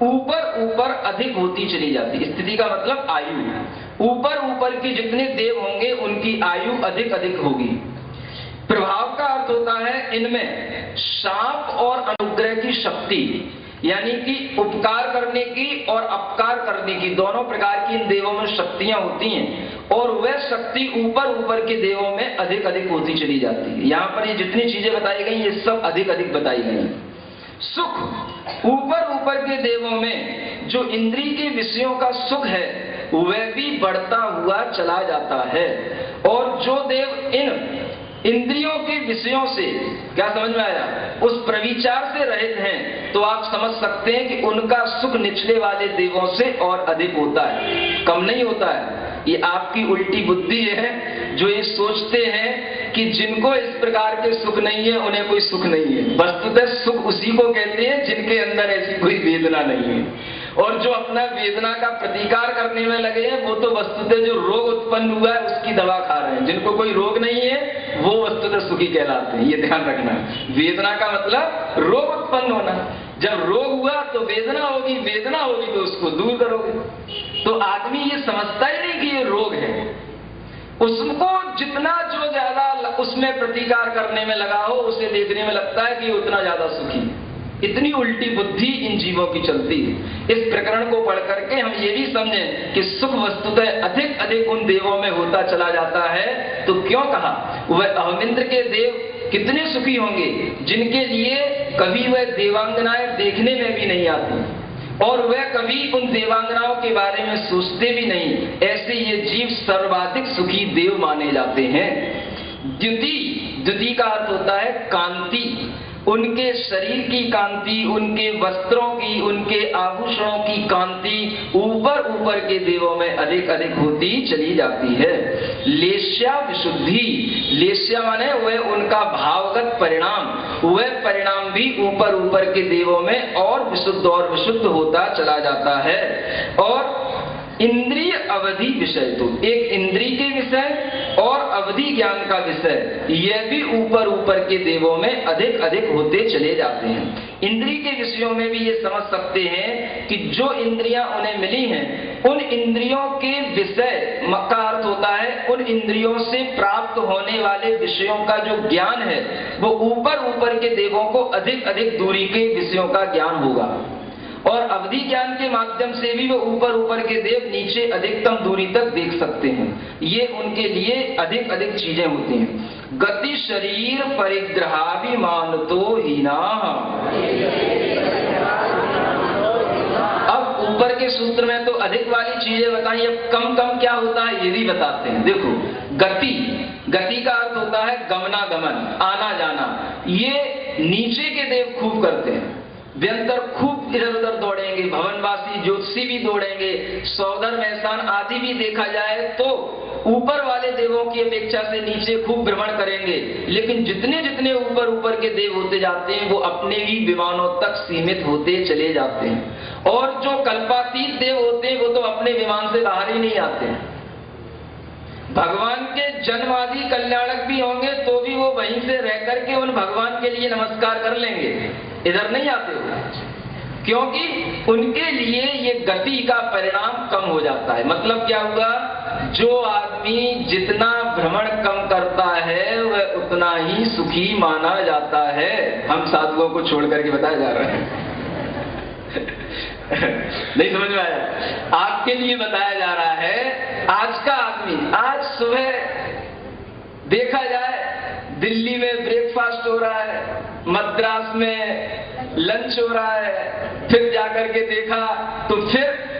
ऊपर ऊपर अधिक होती चली जाती है। स्थिति का मतलब आयु। ऊपर ऊपर के जितने देव होंगे उनकी आयु अधिक अधिक होगी। प्रभाव का अर्थ होता है इनमें शाप और अनुग्रह की शक्ति, यानी कि उपकार करने की और अपकार करने की दोनों प्रकार की इन देवों में शक्तियां होती हैं और वह शक्ति ऊपर ऊपर के देवों में अधिक अधिक होती चली जाती है। यहाँ पर ये जितनी चीजें बताई गई ये सब अधिक अधिक बताई गई। सुख, ऊपर ऊपर के देवों में जो इंद्रिय के विषयों का सुख है वह भी बढ़ता हुआ चला जाता है, और जो देव इन इंद्रियों के विषयों से, क्या समझ में आया, उस प्रविचार से रहित हैं, तो आप समझ सकते हैं कि उनका सुख निचले वाले देवों से और अधिक होता है, कम नहीं होता है। ये आपकी उल्टी बुद्धि है जो ये सोचते हैं कि जिनको इस प्रकार के सुख नहीं है उन्हें कोई सुख नहीं है। वस्तुतः सुख उसी को कहते हैं जिनके अंदर ऐसी कोई वेदना नहीं है, और जो अपना वेदना का प्रतिकार करने में लगे हैं वो तो वस्तुतः जो रोग उत्पन्न हुआ है उसकी दवा खा रहे हैं। जिनको कोई रोग नहीं है वो वस्तुतः सुखी कहलाते हैं, ये ध्यान रखना। वेदना का मतलब रोग उत्पन्न होना। जब रोग हुआ तो वेदना होगी, वेदना होगी तो उसको दूर करोगे। तो आदमी ये समझता ही नहीं कि ये रोग है, उसको जितना जो ज्यादा उसमें प्रतिकार करने में लगा हो उसे देखने में लगता है कि उतना ज्यादा सुखी है। इतनी उल्टी बुद्धि इन जीवों की चलती है। इस प्रकरण को पढ़ करके हम ये भी समझें कि सुख वस्तुतः अधिक अधिक उन देवों में होता चला जाता है। तो क्यों कहा, वह अहमिंद्र के देव कितने सुखी होंगे जिनके लिए कभी वह देवांगनाएं देखने में भी नहीं आती और वह कभी उन देवांगनाओं के बारे में सोचते भी नहीं। ऐसे ये जीव सर्वाधिक सुखी देव माने जाते हैं। द्युति, द्युति का अर्थ होता है कांति। उनके शरीर की कांति, उनके वस्त्रों की, उनके आभूषणों की कांति ऊपर ऊपर के देवों में अधिक अधिक होती चली जाती है। लेस्या विशुद्धि, लेस्या माने वह उनका भावगत परिणाम, वह परिणाम भी ऊपर ऊपर के देवों में और विशुद्ध होता चला जाता है। और इंद्रिय अवधि विषय, तो एक इंद्रिय के विषय और अवधि ज्ञान का विषय, यह भी ऊपर ऊपर के देवों में अधिक अधिक होते चले जाते हैं। इंद्रिय के विषयों में भी ये समझ सकते हैं कि जो इंद्रियां उन्हें मिली हैं उन इंद्रियों के विषय का अर्थ होता है उन इंद्रियों से प्राप्त होने वाले विषयों का जो ज्ञान है वो ऊपर ऊपर के देवों को अधिक अधिक दूरी के विषयों का ज्ञान होगा। और अवधि ज्ञान के माध्यम से भी वो ऊपर ऊपर के देव नीचे अधिकतम दूरी तक देख सकते हैं। ये उनके लिए अधिक अधिक चीजें होती हैं। गति शरीर परिग्रहाभिमान तो हीना। अब ऊपर के सूत्र में तो अधिक वाली चीजें बताई, अब कम कम क्या होता है ये भी बताते हैं। देखो, गति, गति का अर्थ होता है गमनागमन, आना जाना। ये नीचे के देव खूब करते हैं। व्यंतर खूब इधर उधर दौड़ेंगे, भवनवासी ज्योतिषी भी दौड़ेंगे, सौदर मैसान आदि भी देखा जाए तो ऊपर वाले देवों की अपेक्षा से नीचे खूब भ्रमण करेंगे। लेकिन जितने जितने ऊपर ऊपर के देव होते जाते हैं वो अपने ही विमानों तक सीमित होते चले जाते हैं। और जो कल्पातीत देव होते हैं वो तो अपने विमान से बाहर ही नहीं आते हैं। भगवान के जन्म आदि कल्याणक भी होंगे तो भी वो वहीं से रह करके उन भगवान के लिए नमस्कार कर लेंगे, इधर नहीं आते हो, क्योंकि उनके लिए ये गति का परिणाम कम हो जाता है। मतलब क्या हुआ, जो आदमी जितना भ्रमण कम करता है वह उतना ही सुखी माना जाता है। हम साधुओं को छोड़ करके बताया जा रहा है नहीं समझ में आया, आपके लिए बताया जा रहा है। आज का आदमी, आज सुबह देखा जाए दिल्ली में ब्रेकफास्ट हो रहा है, मद्रास में लंच हो रहा है, फिर जाकर के देखा तो फिर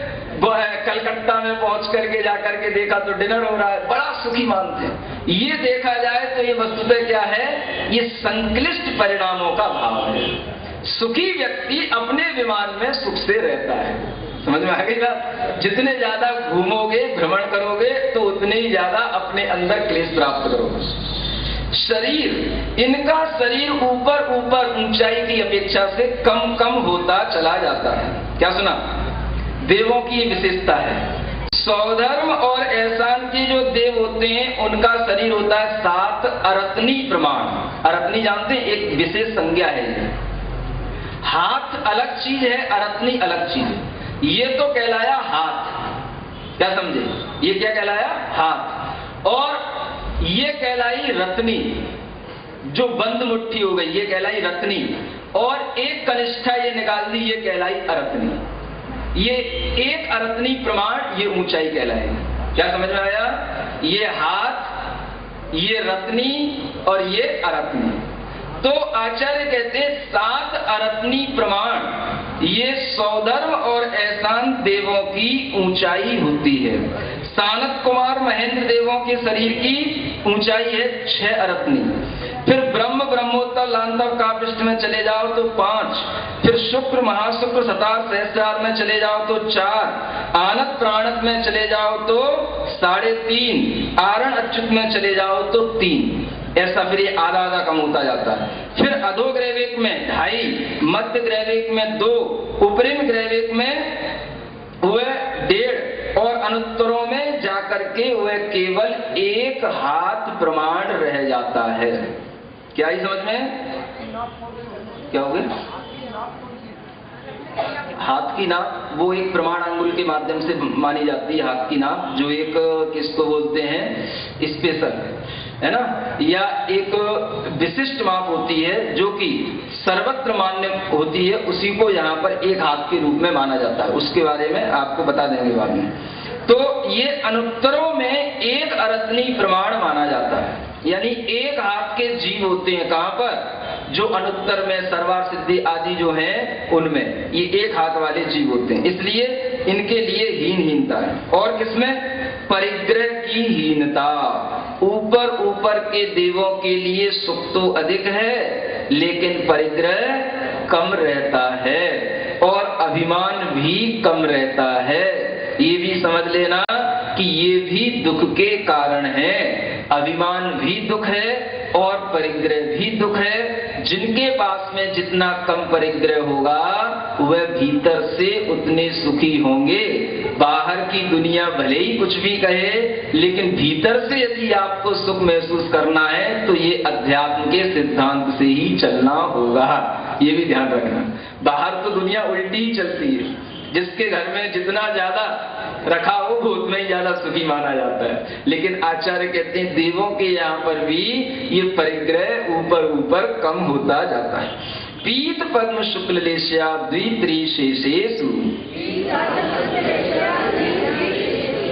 कलकत्ता में पहुंच करके जाकर के देखा तो डिनर हो रहा है, बड़ा सुखी मानते हैं। ये देखा जाए तो ये वस्तुतः क्या है, ये संक्लिष्ट परिणामों का भाव है। सुखी व्यक्ति अपने विमान में सुख से रहता है। समझ में आ गई बात? जितने ज्यादा घूमोगे, भ्रमण करोगे तो उतने ही ज्यादा अपने अंदर क्लेश प्राप्त करोगे। शरीर, इनका शरीर ऊपर ऊपर ऊंचाई की अपेक्षा से कम कम होता चला जाता है। क्या सुना? देवों की ये विशेषता है। सौधर्म और एहसान के जो देव होते हैं उनका शरीर होता है 7 अरत्नी प्रमाण। अरत्नी जानते हैं, एक विशेष संज्ञा है ये। हाथ अलग चीज है, अरत्नी अलग चीज है। ये तो कहलाया हाथ, क्या समझे, ये क्या कहलाया हाथ, और ये कहलाई रत्नी, जो बंद मुट्ठी हो गई ये कहलाई रत्नी, और एक कनिष्ठा ये निकाल दी ये कहलाई अरत्नी। ये एक अरत्नी प्रमाण ये ऊंचाई कहलाएगी। क्या समझ में आया, ये हाथ, ये रत्नी और ये अरत्नी। तो आचार्य कहते हैं 7 अरत्नी प्रमाण ये सौधर्म और एहसान देवों की ऊंचाई होती है। सानत कुमार महेंद्र देवों के शरीर की ऊंचाई है 6 अरत्नी। फिर ब्रह्म ब्रह्मोत्तर लांतव कापिष्ट में चले जाओ तो 5, फिर शुक्र महाशुक्र सतार सहस्रार में चले जाओ तो 4, आनत प्राणत में चले जाओ तो 3.5, आरण अच्युत में चले जाओ तो 3। ऐसा फिर ये आधा आधा कम होता जाता है। फिर अधो ग्रैविक में 2.5, मध्य ग्रैविक में 2, उपरिम ग्रैविक में वह 1.5 और अनुत्तरों में जाकर के वह केवल 1 हाथ प्रमाण रह जाता है। क्या ही समझ में, क्या हो गया, हाथ की नाप वो एक प्रमाण अंगुल के माध्यम से मानी जाती है। हाथ की नाप जो एक किसको बोलते हैं स्पेशल है ना, या एक विशिष्ट माप होती है जो कि सर्वत्र मान्य होती है, उसी को यहाँ पर 1 हाथ के रूप में माना जाता है। उसके बारे में आपको बता देंगे बाद में। तो ये अनुत्तरों में 1 अरत्नी प्रमाण माना जाता है, यानी 1 हाथ के जीव होते हैं। कहाँ पर, जो अनुत्तर में सर्वार सिद्धि आदि जो हैं उनमें ये 1 हाथ वाले जीव होते हैं, इसलिए इनके लिए हीनता है। और किसमें, परिग्रह की हीनता। ऊपर ऊपर के देवों के लिए सुख तो अधिक है लेकिन परिग्रह कम रहता है और अभिमान भी कम रहता है। ये भी समझ लेना कि ये भी दुख के कारण है। अभिमान भी दुख है और परिग्रह भी दुख है। जिनके पास में जितना कम परिग्रह होगा वह भीतर से उतने सुखी होंगे। बाहर की दुनिया भले ही कुछ भी कहे, लेकिन भीतर से यदि आपको सुख महसूस करना है तो ये अध्यात्म के सिद्धांत से ही चलना होगा। ये भी ध्यान रखना। बाहर तो दुनिया उल्टी ही चलती है, जिसके घर में जितना ज्यादा रखा हो वो उतना ही ज्यादा सुखी माना जाता है। लेकिन आचार्य कहते हैं देवों के यहाँ पर भी ये परिग्रह ऊपर ऊपर कम होता जाता है। पीत पद्म शुक्ल लेश्या द्वित्री शेषेषु।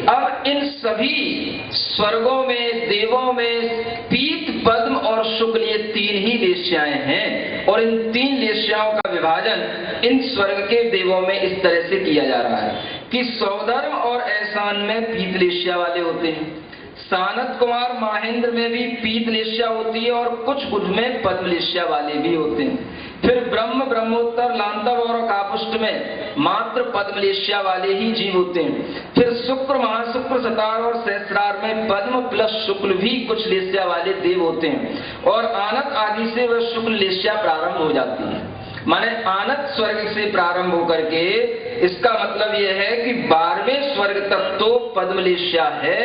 अब इन सभी स्वर्गों में देवों में पीत पद्म और शुक्ल ये 3 ही लेश्याएं हैं, और इन 3 लेश्याओं का विभाजन इन स्वर्ग के देवों में इस तरह से किया जा रहा है कि सौधर्म और एहसान में पीत लेश्या वाले होते हैं, सानत कुमार महेंद्र में भी पीत लेश्या होती है और कुछ में पद्म लेश्या वाले भी होते हैं। फिर ब्रह्म ब्रह्मोत्तर लांतव और कापुष्ट में मात्र पद्म लेश्या वाले ही जीव होते हैं। फिर शुक्र महाशुक्र सतार और सहस्रार में पद्म प्लस शुक्ल भी कुछ लेश्या वाले देव होते हैं, और आनत आदि से वह शुक्ल लेश्या प्रारंभ हो जाती है। माने आनत स्वर्ग से प्रारंभ होकर के, इसका मतलब यह है कि 12वें स्वर्ग तक तो पद्म लेश्या है,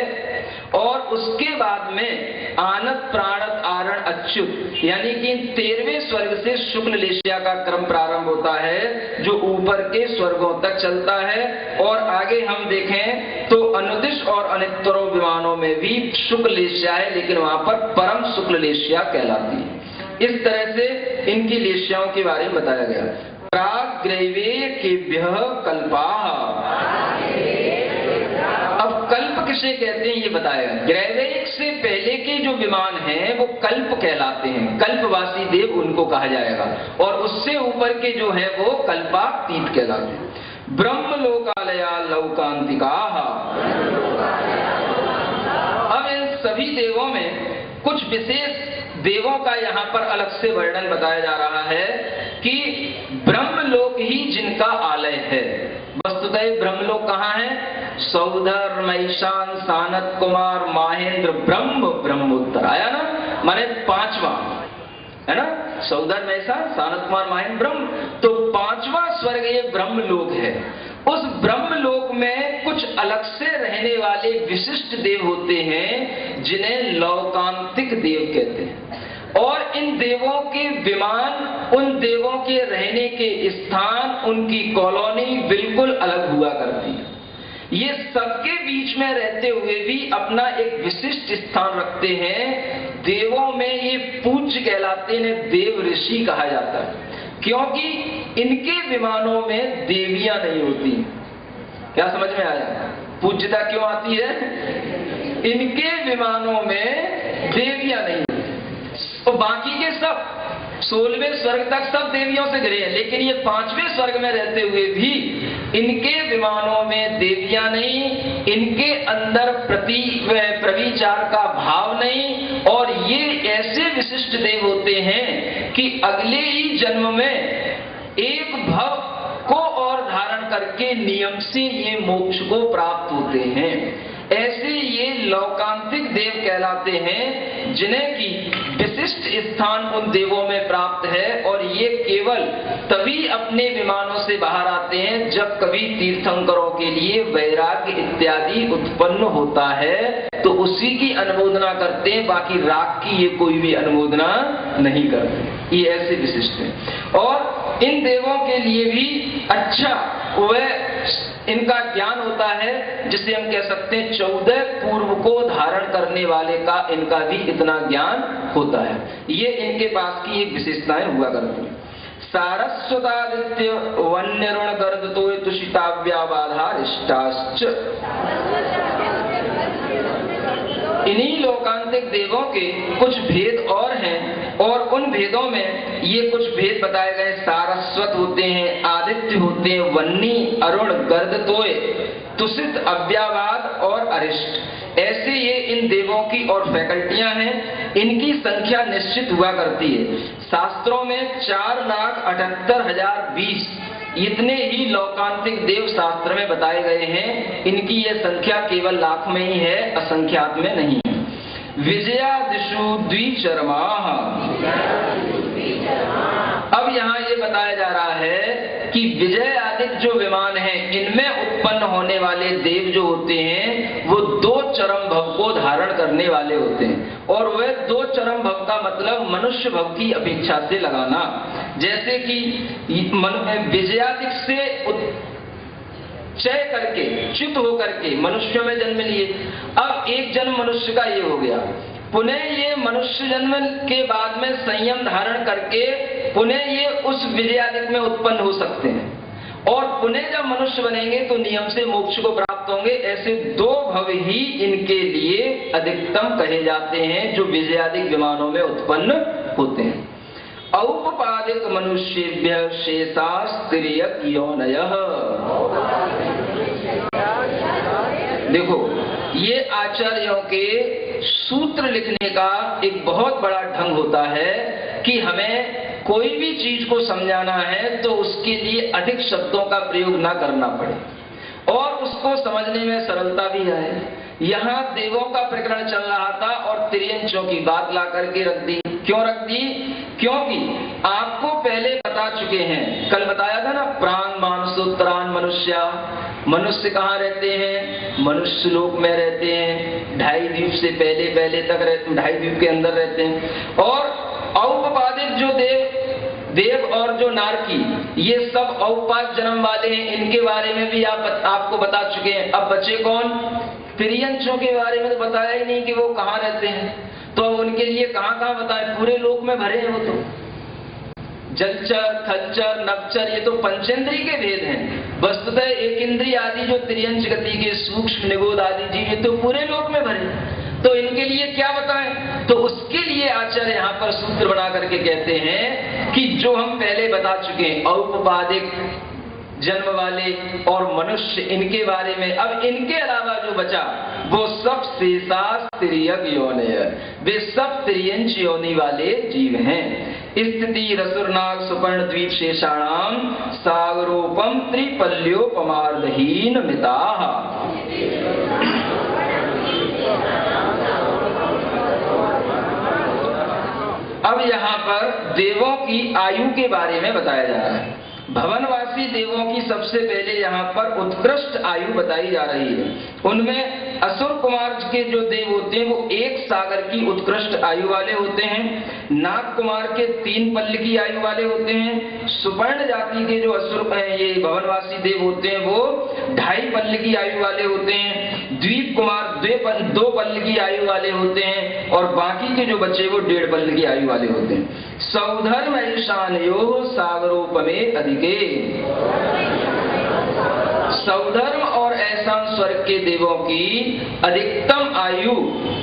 और उसके बाद में आनत प्राणत आरण अच्युत यानी कि 13वें स्वर्ग से शुक्ल लेश्या का क्रम प्रारंभ होता है, जो ऊपर के स्वर्गों तक चलता है। और आगे हम देखें तो अनुदिश और अनित्तरों विमानों में भी शुक्ल लेश्या है, लेकिन वहां पर परम शुक्ल लेश्या कहलाती है। इस तरह से इनकी लेश्याओं के बारे में बताया गया। प्राग ग्रैवेकेभ्यः कल्पाः। अब कल्प किसे कहते हैं ये बताया। ग्रैवेक से पहले के जो विमान हैं वो कल्प कहलाते हैं, कल्पवासी देव उनको कहा जाएगा, और उससे ऊपर के जो है वो कल्पातीत कहलाते हैं। ब्रह्म लोकालया लौकांतिकाः। अब इन सभी देवों में कुछ विशेष देवों का यहाँ पर अलग से वर्णन बताया जा रहा है कि ब्रह्मलोक ही जिनका आलय है। वस्तुतः ब्रह्मलोक कहाँ है? सौधर्म ईशान सानत कुमार महेंद्र ब्रह्म ब्रह्मोत्तर आया ना, माने 5वां है ना, सौधर्म ईशान सानत कुमार महेंद्र ब्रह्म, तो 5वां स्वर्ग ये ब्रह्मलोक है। उस ब्रह्मलोक में कुछ अलग से रहने वाले विशिष्ट देव होते हैं जिन्हें लौकांतिक देव कहते हैं। और इन देवों के विमान, उन देवों के रहने के स्थान, उनकी कॉलोनी बिल्कुल अलग हुआ करती है। ये सबके बीच में रहते हुए भी अपना एक विशिष्ट स्थान रखते हैं। देवों में ये पूज्य कहलाते हैं, देव ऋषि कहा जाता है, क्योंकि इनके विमानों में देवियां नहीं होती। क्या समझ में आया? पूज्यता क्यों आती है? इनके विमानों में देवियां नहीं होती। तो बाकी के सब 16वें स्वर्ग तक सब देवियों से घिरे हैं, लेकिन ये 5वें स्वर्ग में रहते हुए भी इनके विमानों में देवियां नहीं, इनके अंदर प्रविचार का भाव नहीं। और ये ऐसे विशिष्ट देव होते हैं कि अगले ही जन्म में एक भव को और धारण करके नियम से ये मोक्ष को प्राप्त होते हैं। ऐसे ये लौकांतिक देव कहलाते हैं, जिन्हें की विशिष्ट स्थान उन देवों में प्राप्त है। और ये केवल तभी अपने विमानों से बाहर आते हैं जब कभी तीर्थंकरों के लिए वैराग्य इत्यादि उत्पन्न होता है, तो उसी की अनुमोदना करते हैं। बाकी राग की ये कोई भी अनुमोदना नहीं करते। ये ऐसे विशिष्ट हैं। और इन देवों के लिए भी अच्छा वह इनका ज्ञान होता है, जिसे हम कह सकते हैं 14 पूर्व को धारण करने वाले का इनका भी इतना ज्ञान होता है। ये इनके पास की एक विशेषताएं हुआ करती है। सारस्वतादित्य वन्यरुण गर्द तो तुषिताव्याबाधारिष्टाश्च। इन्हीं लोकांतिक देवों के कुछ भेद और हैं, और उन भेदों में ये कुछ भेद बताए गए। सारस्वत होते हैं, आदित्य होते हैं, वन्नी, अरुण, गर्द, तोय, तुषित, अव्यावाद और अरिष्ट। ऐसे ये इन देवों की और फैकल्टियां हैं। इनकी संख्या निश्चित हुआ करती है। शास्त्रों में 4,78,020 इतने ही लौकांतिक देव शास्त्र में बताए गए हैं। इनकी ये संख्या केवल लाख में ही है, असंख्यात में नहीं। विजयादिषु द्विचरमा। अब यहाँ ये बताया जा रहा है कि विजय आदि जो विमान हैं, इनमें उत्पन्न होने वाले देव जो होते हैं वो 2 चरम भव को धारण करने वाले होते हैं। और वह 2 चरम भव का मतलब मनुष्य भव की अपेक्षा से लगाना। जैसे कि विजयादिक से क्षय करके, च्युत होकर के मनुष्यों में जन्म लिए। अब एक जन्म मनुष्य का ये हो गया, पुनः ये मनुष्य जन्म के बाद में संयम धारण करके पुनः ये उस विजयादिक में उत्पन्न हो सकते हैं। और पुनः जब मनुष्य बनेंगे तो नियम से मोक्ष को प्राप्त होंगे। ऐसे 2 भव ही इनके लिए अधिकतम कहे जाते हैं, जो विजयादिक विमानों में उत्पन्न होते हैं। औपपादिक मनुष्येभ्य शेषास्त्रियक योनयः। देखो, ये आचार्यों के सूत्र लिखने का एक बहुत बड़ा ढंग होता है कि हमें कोई भी चीज को समझाना है तो उसके लिए अधिक शब्दों का प्रयोग ना करना पड़े और उसको समझने में सरलता भी आए। यहाँ देवों का प्रकरण चल रहा था और त्रियंचों की बात ला करके रख दी। क्यों रख दी? क्योंकि आपको पहले बता चुके हैं, कल बताया था ना, प्राण मानसोत्तरान मनुष्य। मनुष्य कहाँ रहते हैं? मनुष्य लोक में रहते हैं। 2.5 द्वीप से पहले तक रहते, 2.5 द्वीप के अंदर रहते हैं। और औपपादिक जो देव और जो नारकी, ये सब औपात जन्म वाले हैं। इनके बारे में भी आपको बता चुके हैं। अब बचे कौन? त्रियंचों के बारे में तो बताया ही नहीं कि वो कहाँ रहते हैं। तो उनके लिए कहाँ कहाँ बताएं? पूरे लोक में भरे हैं वो तो। जलचर, थलचर, नभचर, ये तो पंचेंद्रिय के भेद हैं। वस्तुतः एक इंद्रिय आदि जो त्रियंच गति के सूक्ष्म निगोद आदि जीव, ये तो पूरे लोक में भरे। तो इनके लिए क्या बताएं? तो उसके लिए आचार्य यहाँ पर सूत्र बना करके कहते हैं कि जो हम पहले बता चुके हैं, औपपादिक जन्म वाले और मनुष्य, इनके बारे में। अब इनके अलावा जो बचा वो सब शेषास्त्रियक योनय, वे सब त्रियंच योनि वाले जीव हैं। स्थिति रसुरनाग सुपर्ण द्वीप शेषाणाम सागरोपम त्रिपल्योपमार्धहीन मिताः। अब यहाँ पर देवों की आयु के बारे में बताया जा रहा है। भवनवासी देवों की सबसे पहले यहाँ पर उत्कृष्ट आयु बताई जा रही है। उनमें असुर कुमार के जो देव होते हैं वो 1 सागर की उत्कृष्ट आयु वाले होते हैं। नाग कुमार के 3 पल्ल की आयु वाले होते हैं। सुवर्ण जाति के जो असुर ये भवनवासी देव होते हैं वो 2.5 पल्ल की आयु वाले होते हैं। द्वीप कुमार 2 पल्ल की आयु वाले होते हैं और बाकी के जो बच्चे वो 1.5 पल्ल की आयु वाले होते हैं। सौधर्म ईशानयो सागरोपमे अधिके। सौधर्म और ऐशान स्वर्ग के देवों की अधिकतम आयु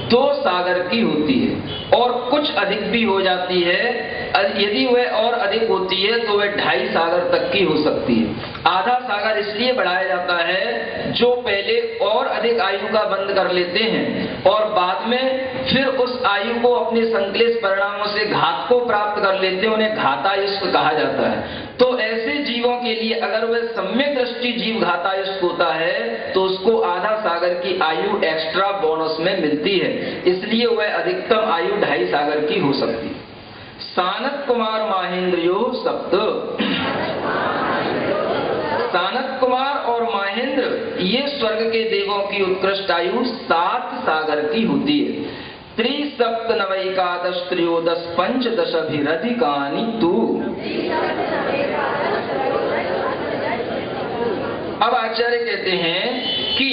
2 सागर की होती है और कुछ अधिक भी हो जाती है। यदि वह और अधिक होती है तो वह 2.5 सागर तक की हो सकती है। आधा सागर इसलिए बढ़ाया जाता है जो पहले और अधिक आयु का बंद कर लेते हैं और बाद में फिर उस आयु को अपने संक्लेश परिणामों से घात को प्राप्त कर लेते हैं, उन्हें घातायुष्क कहा जाता है। तो ऐसे जीवों के लिए अगर वह सम्यक दृष्टि जीव घातायुष्क होता है तो उसको आधा सागर की आयु एक्स्ट्रा बोनस में मिलती है, इसलिए वह अधिकतम आयु 2.5 सागर की हो सकती है। सानत कुमार माहेंद्रयो सप्त। सानत कुमार और माहेंद्र ये स्वर्ग के देवों की उत्कृष्ट आयु 7 सागर की होती है। त्रिसप्तनवैकादश त्रयोदश पंचदशाभिरधिकानि तु। अब आचार्य कहते हैं कि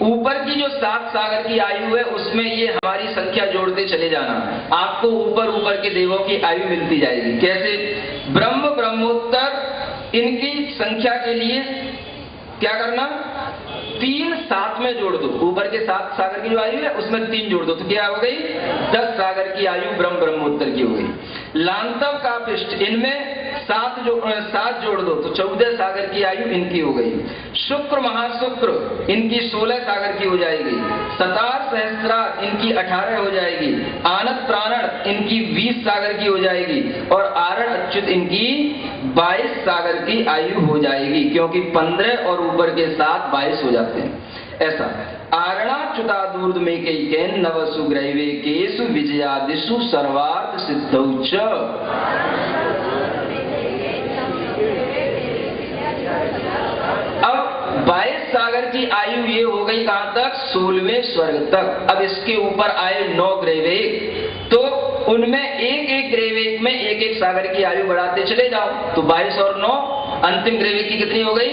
ऊपर की जो 7 सागर की आयु है उसमें ये हमारी संख्या जोड़ते चले जाना, आपको ऊपर के देवों की आयु मिलती जाएगी। कैसे? ब्रह्म ब्रह्मोत्तर इनकी संख्या के लिए क्या करना, 3 साथ में जोड़ दो। ऊपर के 7 सागर की जो आयु है उसमें 3 जोड़ दो तो क्या हो गई, 10 सागर की आयु ब्रह्म ब्रह्मोत्तर की हो गई। लांतव का पृष्ठ इनमें 7 जोड़ दो तो 14 सागर की आयु इनकी हो गई। शुक्र महाशुक्र इनकी 16 सागर की हो जाएगी। सतार सहस्त्रार इनकी 18 हो जाएगी। आनत प्राणन इनकी 20 सागर की हो जाएगी और आरण अच्युत इनकी 22 सागर की आयु हो जाएगी, क्योंकि 15 और ऊपर के 7 22 हो जाते हैं। ऐसा आरणाच्युतादूर्ध में कैकेन नवसु ग्रैवे केसु विजयादिषु सर्वार्थ सिद्धौ च। अब 22 सागर की आयु ये हो गई कहां तक, 16वें स्वर्ग तक। अब इसके ऊपर आए 9 ग्रैवेक, तो उनमें एक ग्रैवेक में एक सागर की आयु बढ़ाते चले जाओ तो 22 और 9 अंतिम ग्रैवेक की कितनी हो गई,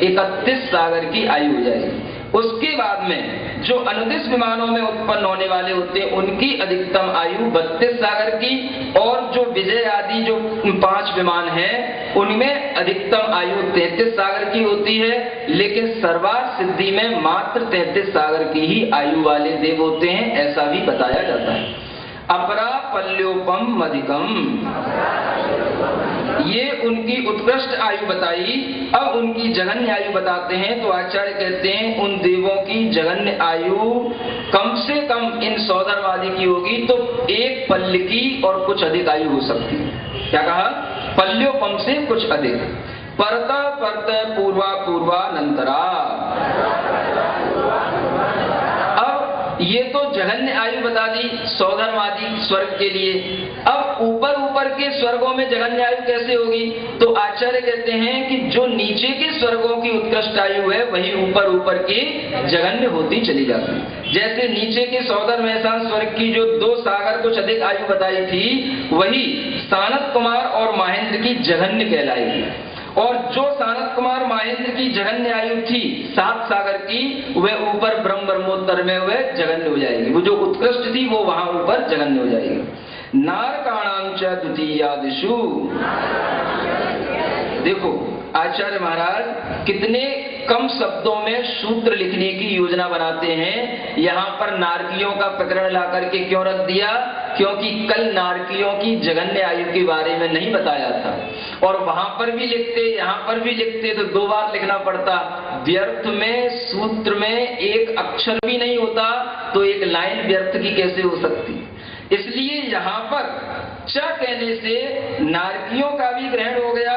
31 सागर की आयु हो जाएगी। उसके बाद में जो अनुदिश विमानों में उत्पन्न होने वाले होते हैं उनकी अधिकतम आयु 32 सागर की और जो विजय आदि जो 5 विमान हैं उनमें अधिकतम आयु 33 सागर की होती है। लेकिन सर्वार्थ सिद्धि में मात्र 33 सागर की ही आयु वाले देव होते हैं, ऐसा भी बताया जाता है। अपरा पल्योपम अधिकम, ये उनकी उत्कृष्ट आयु बताई। अब उनकी जघन्य आयु बताते हैं तो आचार्य कहते हैं उन देवों की जघन्य आयु कम से कम इन सौधर्मादि की होगी तो 1 पल्ल की और कुछ अधिक आयु हो सकती है। क्या कहा, पल्योपम से कुछ अधिक। परत परत पूर्वा पूर्वानंतरा। ये तो जघन्य आयु बता दी सौधर्मादि स्वर्ग के लिए। अब ऊपर के स्वर्गों में जघन्य आयु कैसे होगी, तो आचार्य कहते हैं कि जो नीचे के स्वर्गों की उत्कृष्ट आयु है वही ऊपर की जघन्य होती चली जाती है। जैसे नीचे के सौधर्म ऐशान स्वर्ग की जो 2 सागर कुछ अधिक आयु बताई थी वही सानत कुमार और महेंद्र की जघन्य कहलाएगी। और जो सानत कुमार महेंद्र की जघन्य आयु थी 7 सागर की, वह ऊपर ब्रह्म ब्रह्मोत्तर में वह जघन्य हो जाएगी। वो जो उत्कृष्ट थी वो वहां ऊपर जघन्य हो जाएगी। नारकाणाम च द्वितीयादिषु। देखो आचार्य महाराज कितने कम शब्दों में सूत्र लिखने की योजना बनाते हैं। यहाँ पर नारकियों का प्रकरण ला करके क्यों रख दिया, क्योंकि कल नारकियों की जघन्य आयु के बारे में नहीं बताया था और वहां पर भी लिखते यहाँ पर भी लिखते तो 2 बार लिखना पड़ता। व्यर्थ में सूत्र में एक अक्षर भी नहीं होता तो एक लाइन व्यर्थ की कैसे हो सकती। इसलिए यहाँ पर च कहने से नारकियों का भी ग्रहण हो गया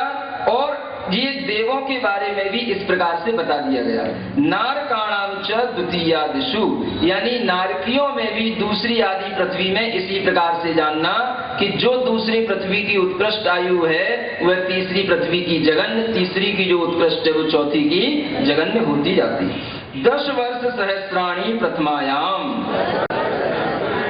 और ये देवों के बारे में भी इस प्रकार से बता दिया गया। नारकाणाम च द्वितीयादिषु, यानी नारकियों में भी दूसरी आदि पृथ्वी में इसी प्रकार से जानना कि जो दूसरी पृथ्वी की उत्कृष्ट आयु है वह तीसरी पृथ्वी की जगन्य, तीसरी की जो उत्कृष्ट है वो चौथी की जगन्य होती जाती। 10 वर्ष सहस्राणी प्रथमायाम।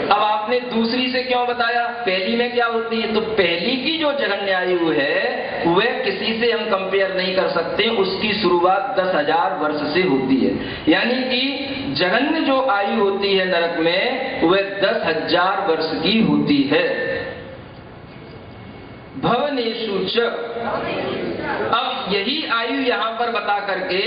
अब आपने दूसरी से क्यों बताया, पहली में क्या होती है? तो पहली की जो जगन्य आयु है वह किसी से हम कंपेयर नहीं कर सकते, उसकी शुरुआत 10,000 वर्ष से होती है। यानी कि जगन्य जो आयु होती है नरक में वह 10,000 वर्ष की होती है। भवनेषु च, अब यही आयु यहाँ पर बता करके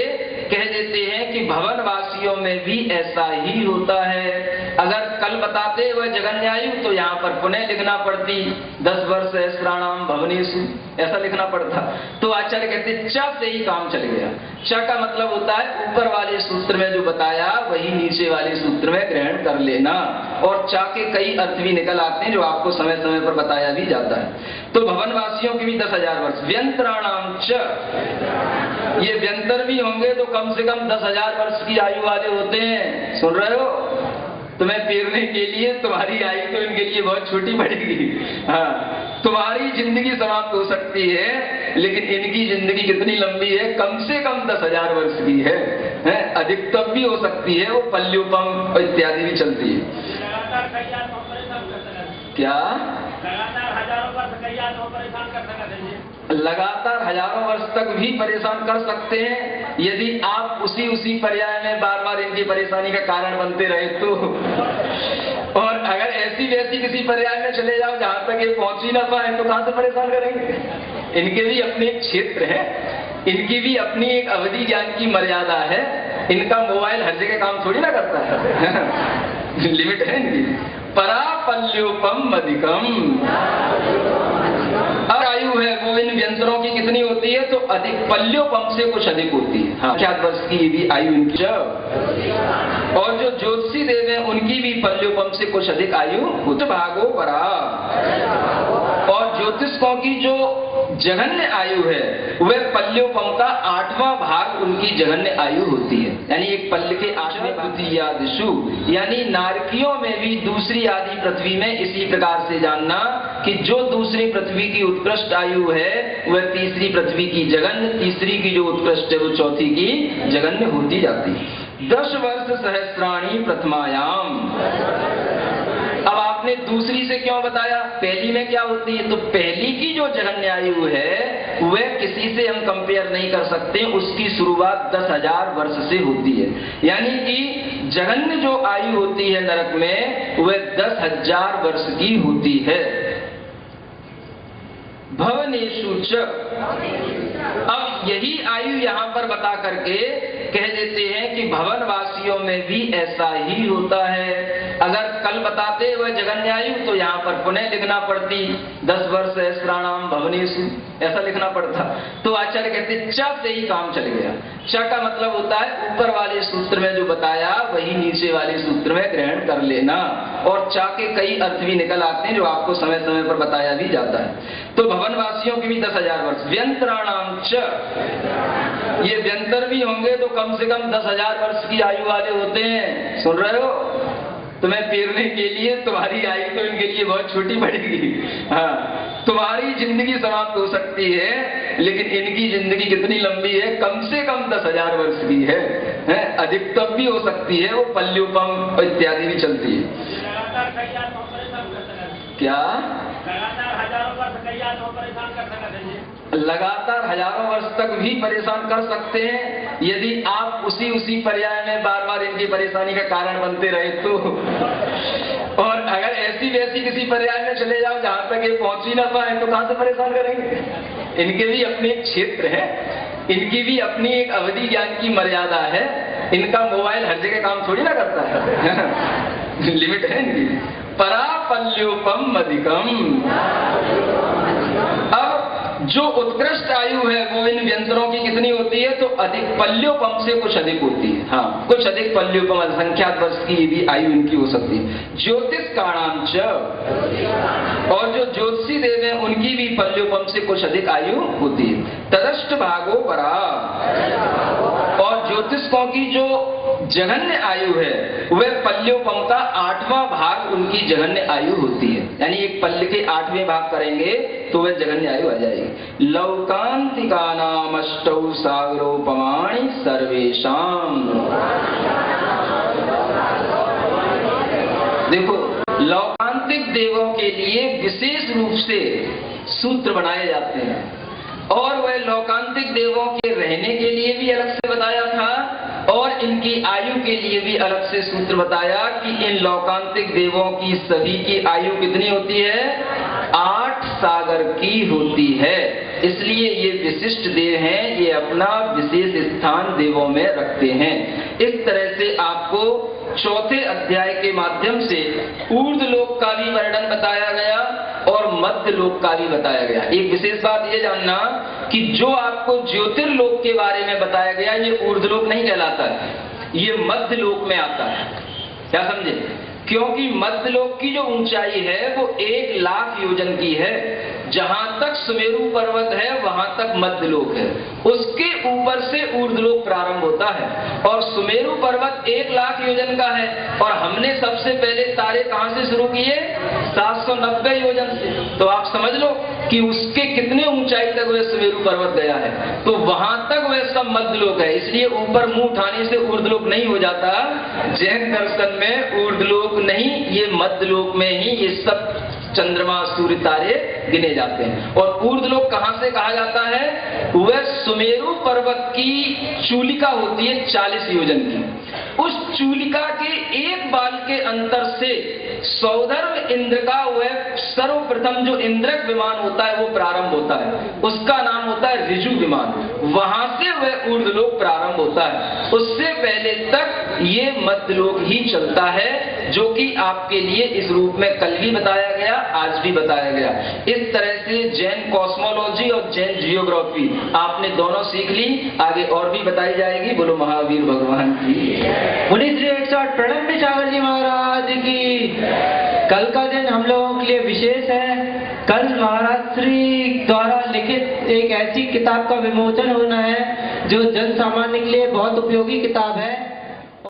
कह देते हैं कि भवन वासियों में भी ऐसा ही होता है। अगर कल बताते वह जगन्य आयु तो यहाँ पर पुनः लिखना पड़ती 10 वर्ष सहस्राणाम भवनेषु, ऐसा लिखना पड़ता। तो आचार्य कहते च से ही काम चल गया। च का मतलब होता है ऊपर वाले सूत्र में जो बताया वही नीचे वाले सूत्र में ग्रहण कर लेना, और च के कई अर्थ भी निकल आते हैं जो आपको समय समय पर बताया भी जाता है। तो भवन वासियों की भी 10,000 वर्ष। व्यंतराणाम च, ये व्यंतर भी होंगे तो कम से कम 10,000 वर्ष की आयु वाले होते हैं। सुन रहे हो? तुम्हें पेरने के लिए तुम्हारी आयु तो इनके लिए बहुत छोटी पड़ेगी। हाँ, तुम्हारी जिंदगी समाप्त हो सकती है लेकिन इनकी जिंदगी कितनी लंबी है? कम से कम 10,000 वर्ष की है, अधिकतम भी हो सकती है, वो पल्युपम इत्यादि भी चलती है। क्या लगातार हजारों वर्ष तक भी परेशान कर सकते हैं यदि आप उसी पर्याय में बार बार इनकी परेशानी का कारण बनते रहे तो। और अगर ऐसी वैसी किसी पर्याय में चले जाओ जहां तक ये पहुंच ही ना पाए तो कहां से परेशान करेंगे? इनके भी अपने एक क्षेत्र है, इनकी भी अपनी एक अवधि ज्ञान की मर्यादा है। इनका मोबाइल हर जगह काम थोड़ी ना करता है। लिमिट है इनकी। परापल्योपम अधिकम, अब आयु है वो इन व्यंतरों की कितनी होती है? तो अधिक, पल्योपम से कुछ अधिक होती है। हाँ, 4 वर्ष की भी आयु इनकी। और जो ज्योतिषी देव हैं उनकी भी पल्योपम से कुछ अधिक आयु। उच्च भागो परा, और ज्योतिषकों की जो जघन्य आयु है वह पल्योपम का 8वां भाग उनकी जघन्य आयु होती है। यानी एक पल्य के 8वें द्वितीयादिषु, यानी नारकियों में भी दूसरी आदि पृथ्वी में इसी प्रकार से जानना कि जो दूसरी पृथ्वी की उत्कृष्ट आयु है वह तीसरी पृथ्वी की जगन्य, तीसरी की जो उत्कृष्ट है वो चौथी की जगन्य होती जाती। 10 वर्ष सहस्राणी प्रथमायाम। अब आपने दूसरी से क्यों बताया, पहली में क्या होती है? तो पहली की जो जघन्य आयु है वह किसी से हम कंपेयर नहीं कर सकते, उसकी शुरुआत 10,000 वर्ष से होती है। यानी कि जघन्य जो आयु होती है नरक में वह 10,000 वर्ष की होती है। भवनेषु च, अब यही आयु यहाँ पर बता करके कह देते हैं कि भवन वासियों में भी ऐसा ही होता है। अगर कल बताते वह जगन्य आयु तो यहाँ पर पुनः लिखना पड़ती 10 वर्ष सहस्राणाम भवनेषु, ऐसा लिखना पड़ता। तो आचार्य कहते च से ही काम चल गया। च का मतलब होता है ऊपर वाले सूत्र में जो बताया वही नीचे वाले सूत्र में ग्रहण कर लेना, और च के कई अर्थ भी निकल आते हैं जो आपको समय समय पर बताया भी जाता है। तो भवन वासियों की भी 10,000 वर्ष। व्यंतराणाम च, ये व्यंतर भी होंगे तो कम से कम 10,000 वर्ष की आयु वाले होते हैं। सुन रहे हो? तुम्हें पेरने के लिए तुम्हारी आयु तो इनके लिए बहुत छोटी पड़ेगी। हाँ, तुम्हारी जिंदगी समाप्त हो सकती है लेकिन इनकी जिंदगी कितनी लंबी है? कम से कम 10,000 वर्ष की है, अधिकतम भी हो सकती है, वो पल्युपम इत्यादि भी चलती है। क्या लगातार हजारों वर्ष तक भी परेशान कर सकते हैं यदि आप उसी पर्याय में बार बार इनकी परेशानी का कारण बनते रहे तो। और अगर ऐसी वैसी किसी पर्याय में चले जाओ जहां तक ये पहुंच ही ना पाए तो कहां से परेशान करेंगे? इनके भी अपने एक क्षेत्र है, इनकी भी अपनी एक अवधि ज्ञान की मर्यादा है। इनका मोबाइल हर जगह काम थोड़ी ना करता है। लिमिट है इनकी। परापल्योपम अधिकम, अब जो उत्कृष्ट आयु है वो इन व्यंतरों की कितनी होती है? तो अधिक, पल्योपम से कुछ अधिक होती है। हाँ, कुछ अधिक पल्योपम, संख्यात वर्ष की भी आयु इनकी हो सकती है। ज्योतिष काणाम च, और जो ज्योतिषी देव हैं उनकी भी भी पल्योपम से कुछ अधिक आयु होती है। तदष्ट भागो परा, और ज्योतिष्कों की जो जघन्य आयु है वह पल्योपम का 8वां भाग उनकी जघन्य आयु होती है। यानी एक पल्य के 8वें भाग करेंगे तो वह जघन्य आयु आ जाएगी। लौकांतिका नाम अष्टौ सागरोपमाणि सर्वेशाम। देखो, लौकांतिक देवों के लिए विशेष रूप से सूत्र बनाए जाते हैं, और वह लौकांतिक देवों के रहने के लिए भी अलग से बताया था और इनकी आयु के लिए भी अलग से सूत्र बताया कि इन लौकांतिक देवों की सभी की आयु कितनी होती है? 8 सागर की होती है। इसलिए ये विशिष्ट देव हैं, ये अपना विशेष स्थान देवों में रखते हैं। इस तरह से आपको चौथे अध्याय के माध्यम से ऊर्ध्व लोक का भी वर्णन बताया गया और मध्य लोक का भी बताया गया। एक विशेष बात ये जानना कि जो आपको ज्योतिर्लोक के बारे में बताया गया ये ऊर्ध्व लोक नहीं कहलाता है, ये मध्य लोक में आता है। क्या समझे? क्योंकि मध्य लोक की जो ऊंचाई है वो 1 लाख योजन की है। जहां तक सुमेरु पर्वत है वहां तक मध्य लोक है, उसके ऊपर से ऊर्ध्व लोक प्रारंभ होता है। और सुमेरु पर्वत 1 लाख योजन का है और हमने सबसे पहले तारे कहां से शुरू किए? 790 योजन से। तो आप समझ लो कि उसके कितने ऊंचाई तक वह सुमेरु पर्वत गया है, तो वहां तक वह सब मध्य लोक है। इसलिए ऊपर मुंह उठाने से ऊर्ध्व लोक नहीं हो जाता। जैन दर्शन में ऊर्ध्व लोक नहीं, ये मध्य लोक में ही ये सब चंद्रमा सूर्य तारे गिने जाते हैं। और ऊर्ध्व लोक कहां से कहा जाता है? वह सुमेरु पर्वत की चूलिका होती है 40 योजन की, उस चूलिका के एक बाल के अंतर से सौधर्व इंद्र का वह सर्वप्रथम जो इंद्रक विमान होता है वो प्रारंभ होता है, उसका नाम होता है ऋजु विमान। वहां से वह ऊर्ध्व लोक प्रारंभ होता है। उससे पहले तक ये मध्य लोक ही चलता है, जो कि आपके लिए इस रूप में कल भी बताया गया, आज भी बताया गया। इस तरह से जैन कॉस्मोलॉजी और जैन जियोग्राफी आपने दोनों सीख ली, आगे और भी बताई जाएगी। बोलो महावीर भगवान की। मुनि श्री 108 प्रणब सागर जी महाराज की। कल का दिन हम लोगों के लिए विशेष है। कल महाराज श्री द्वारा लिखित एक ऐसी किताब का विमोचन होना है जो जन सामान्य के लिए बहुत उपयोगी किताब है।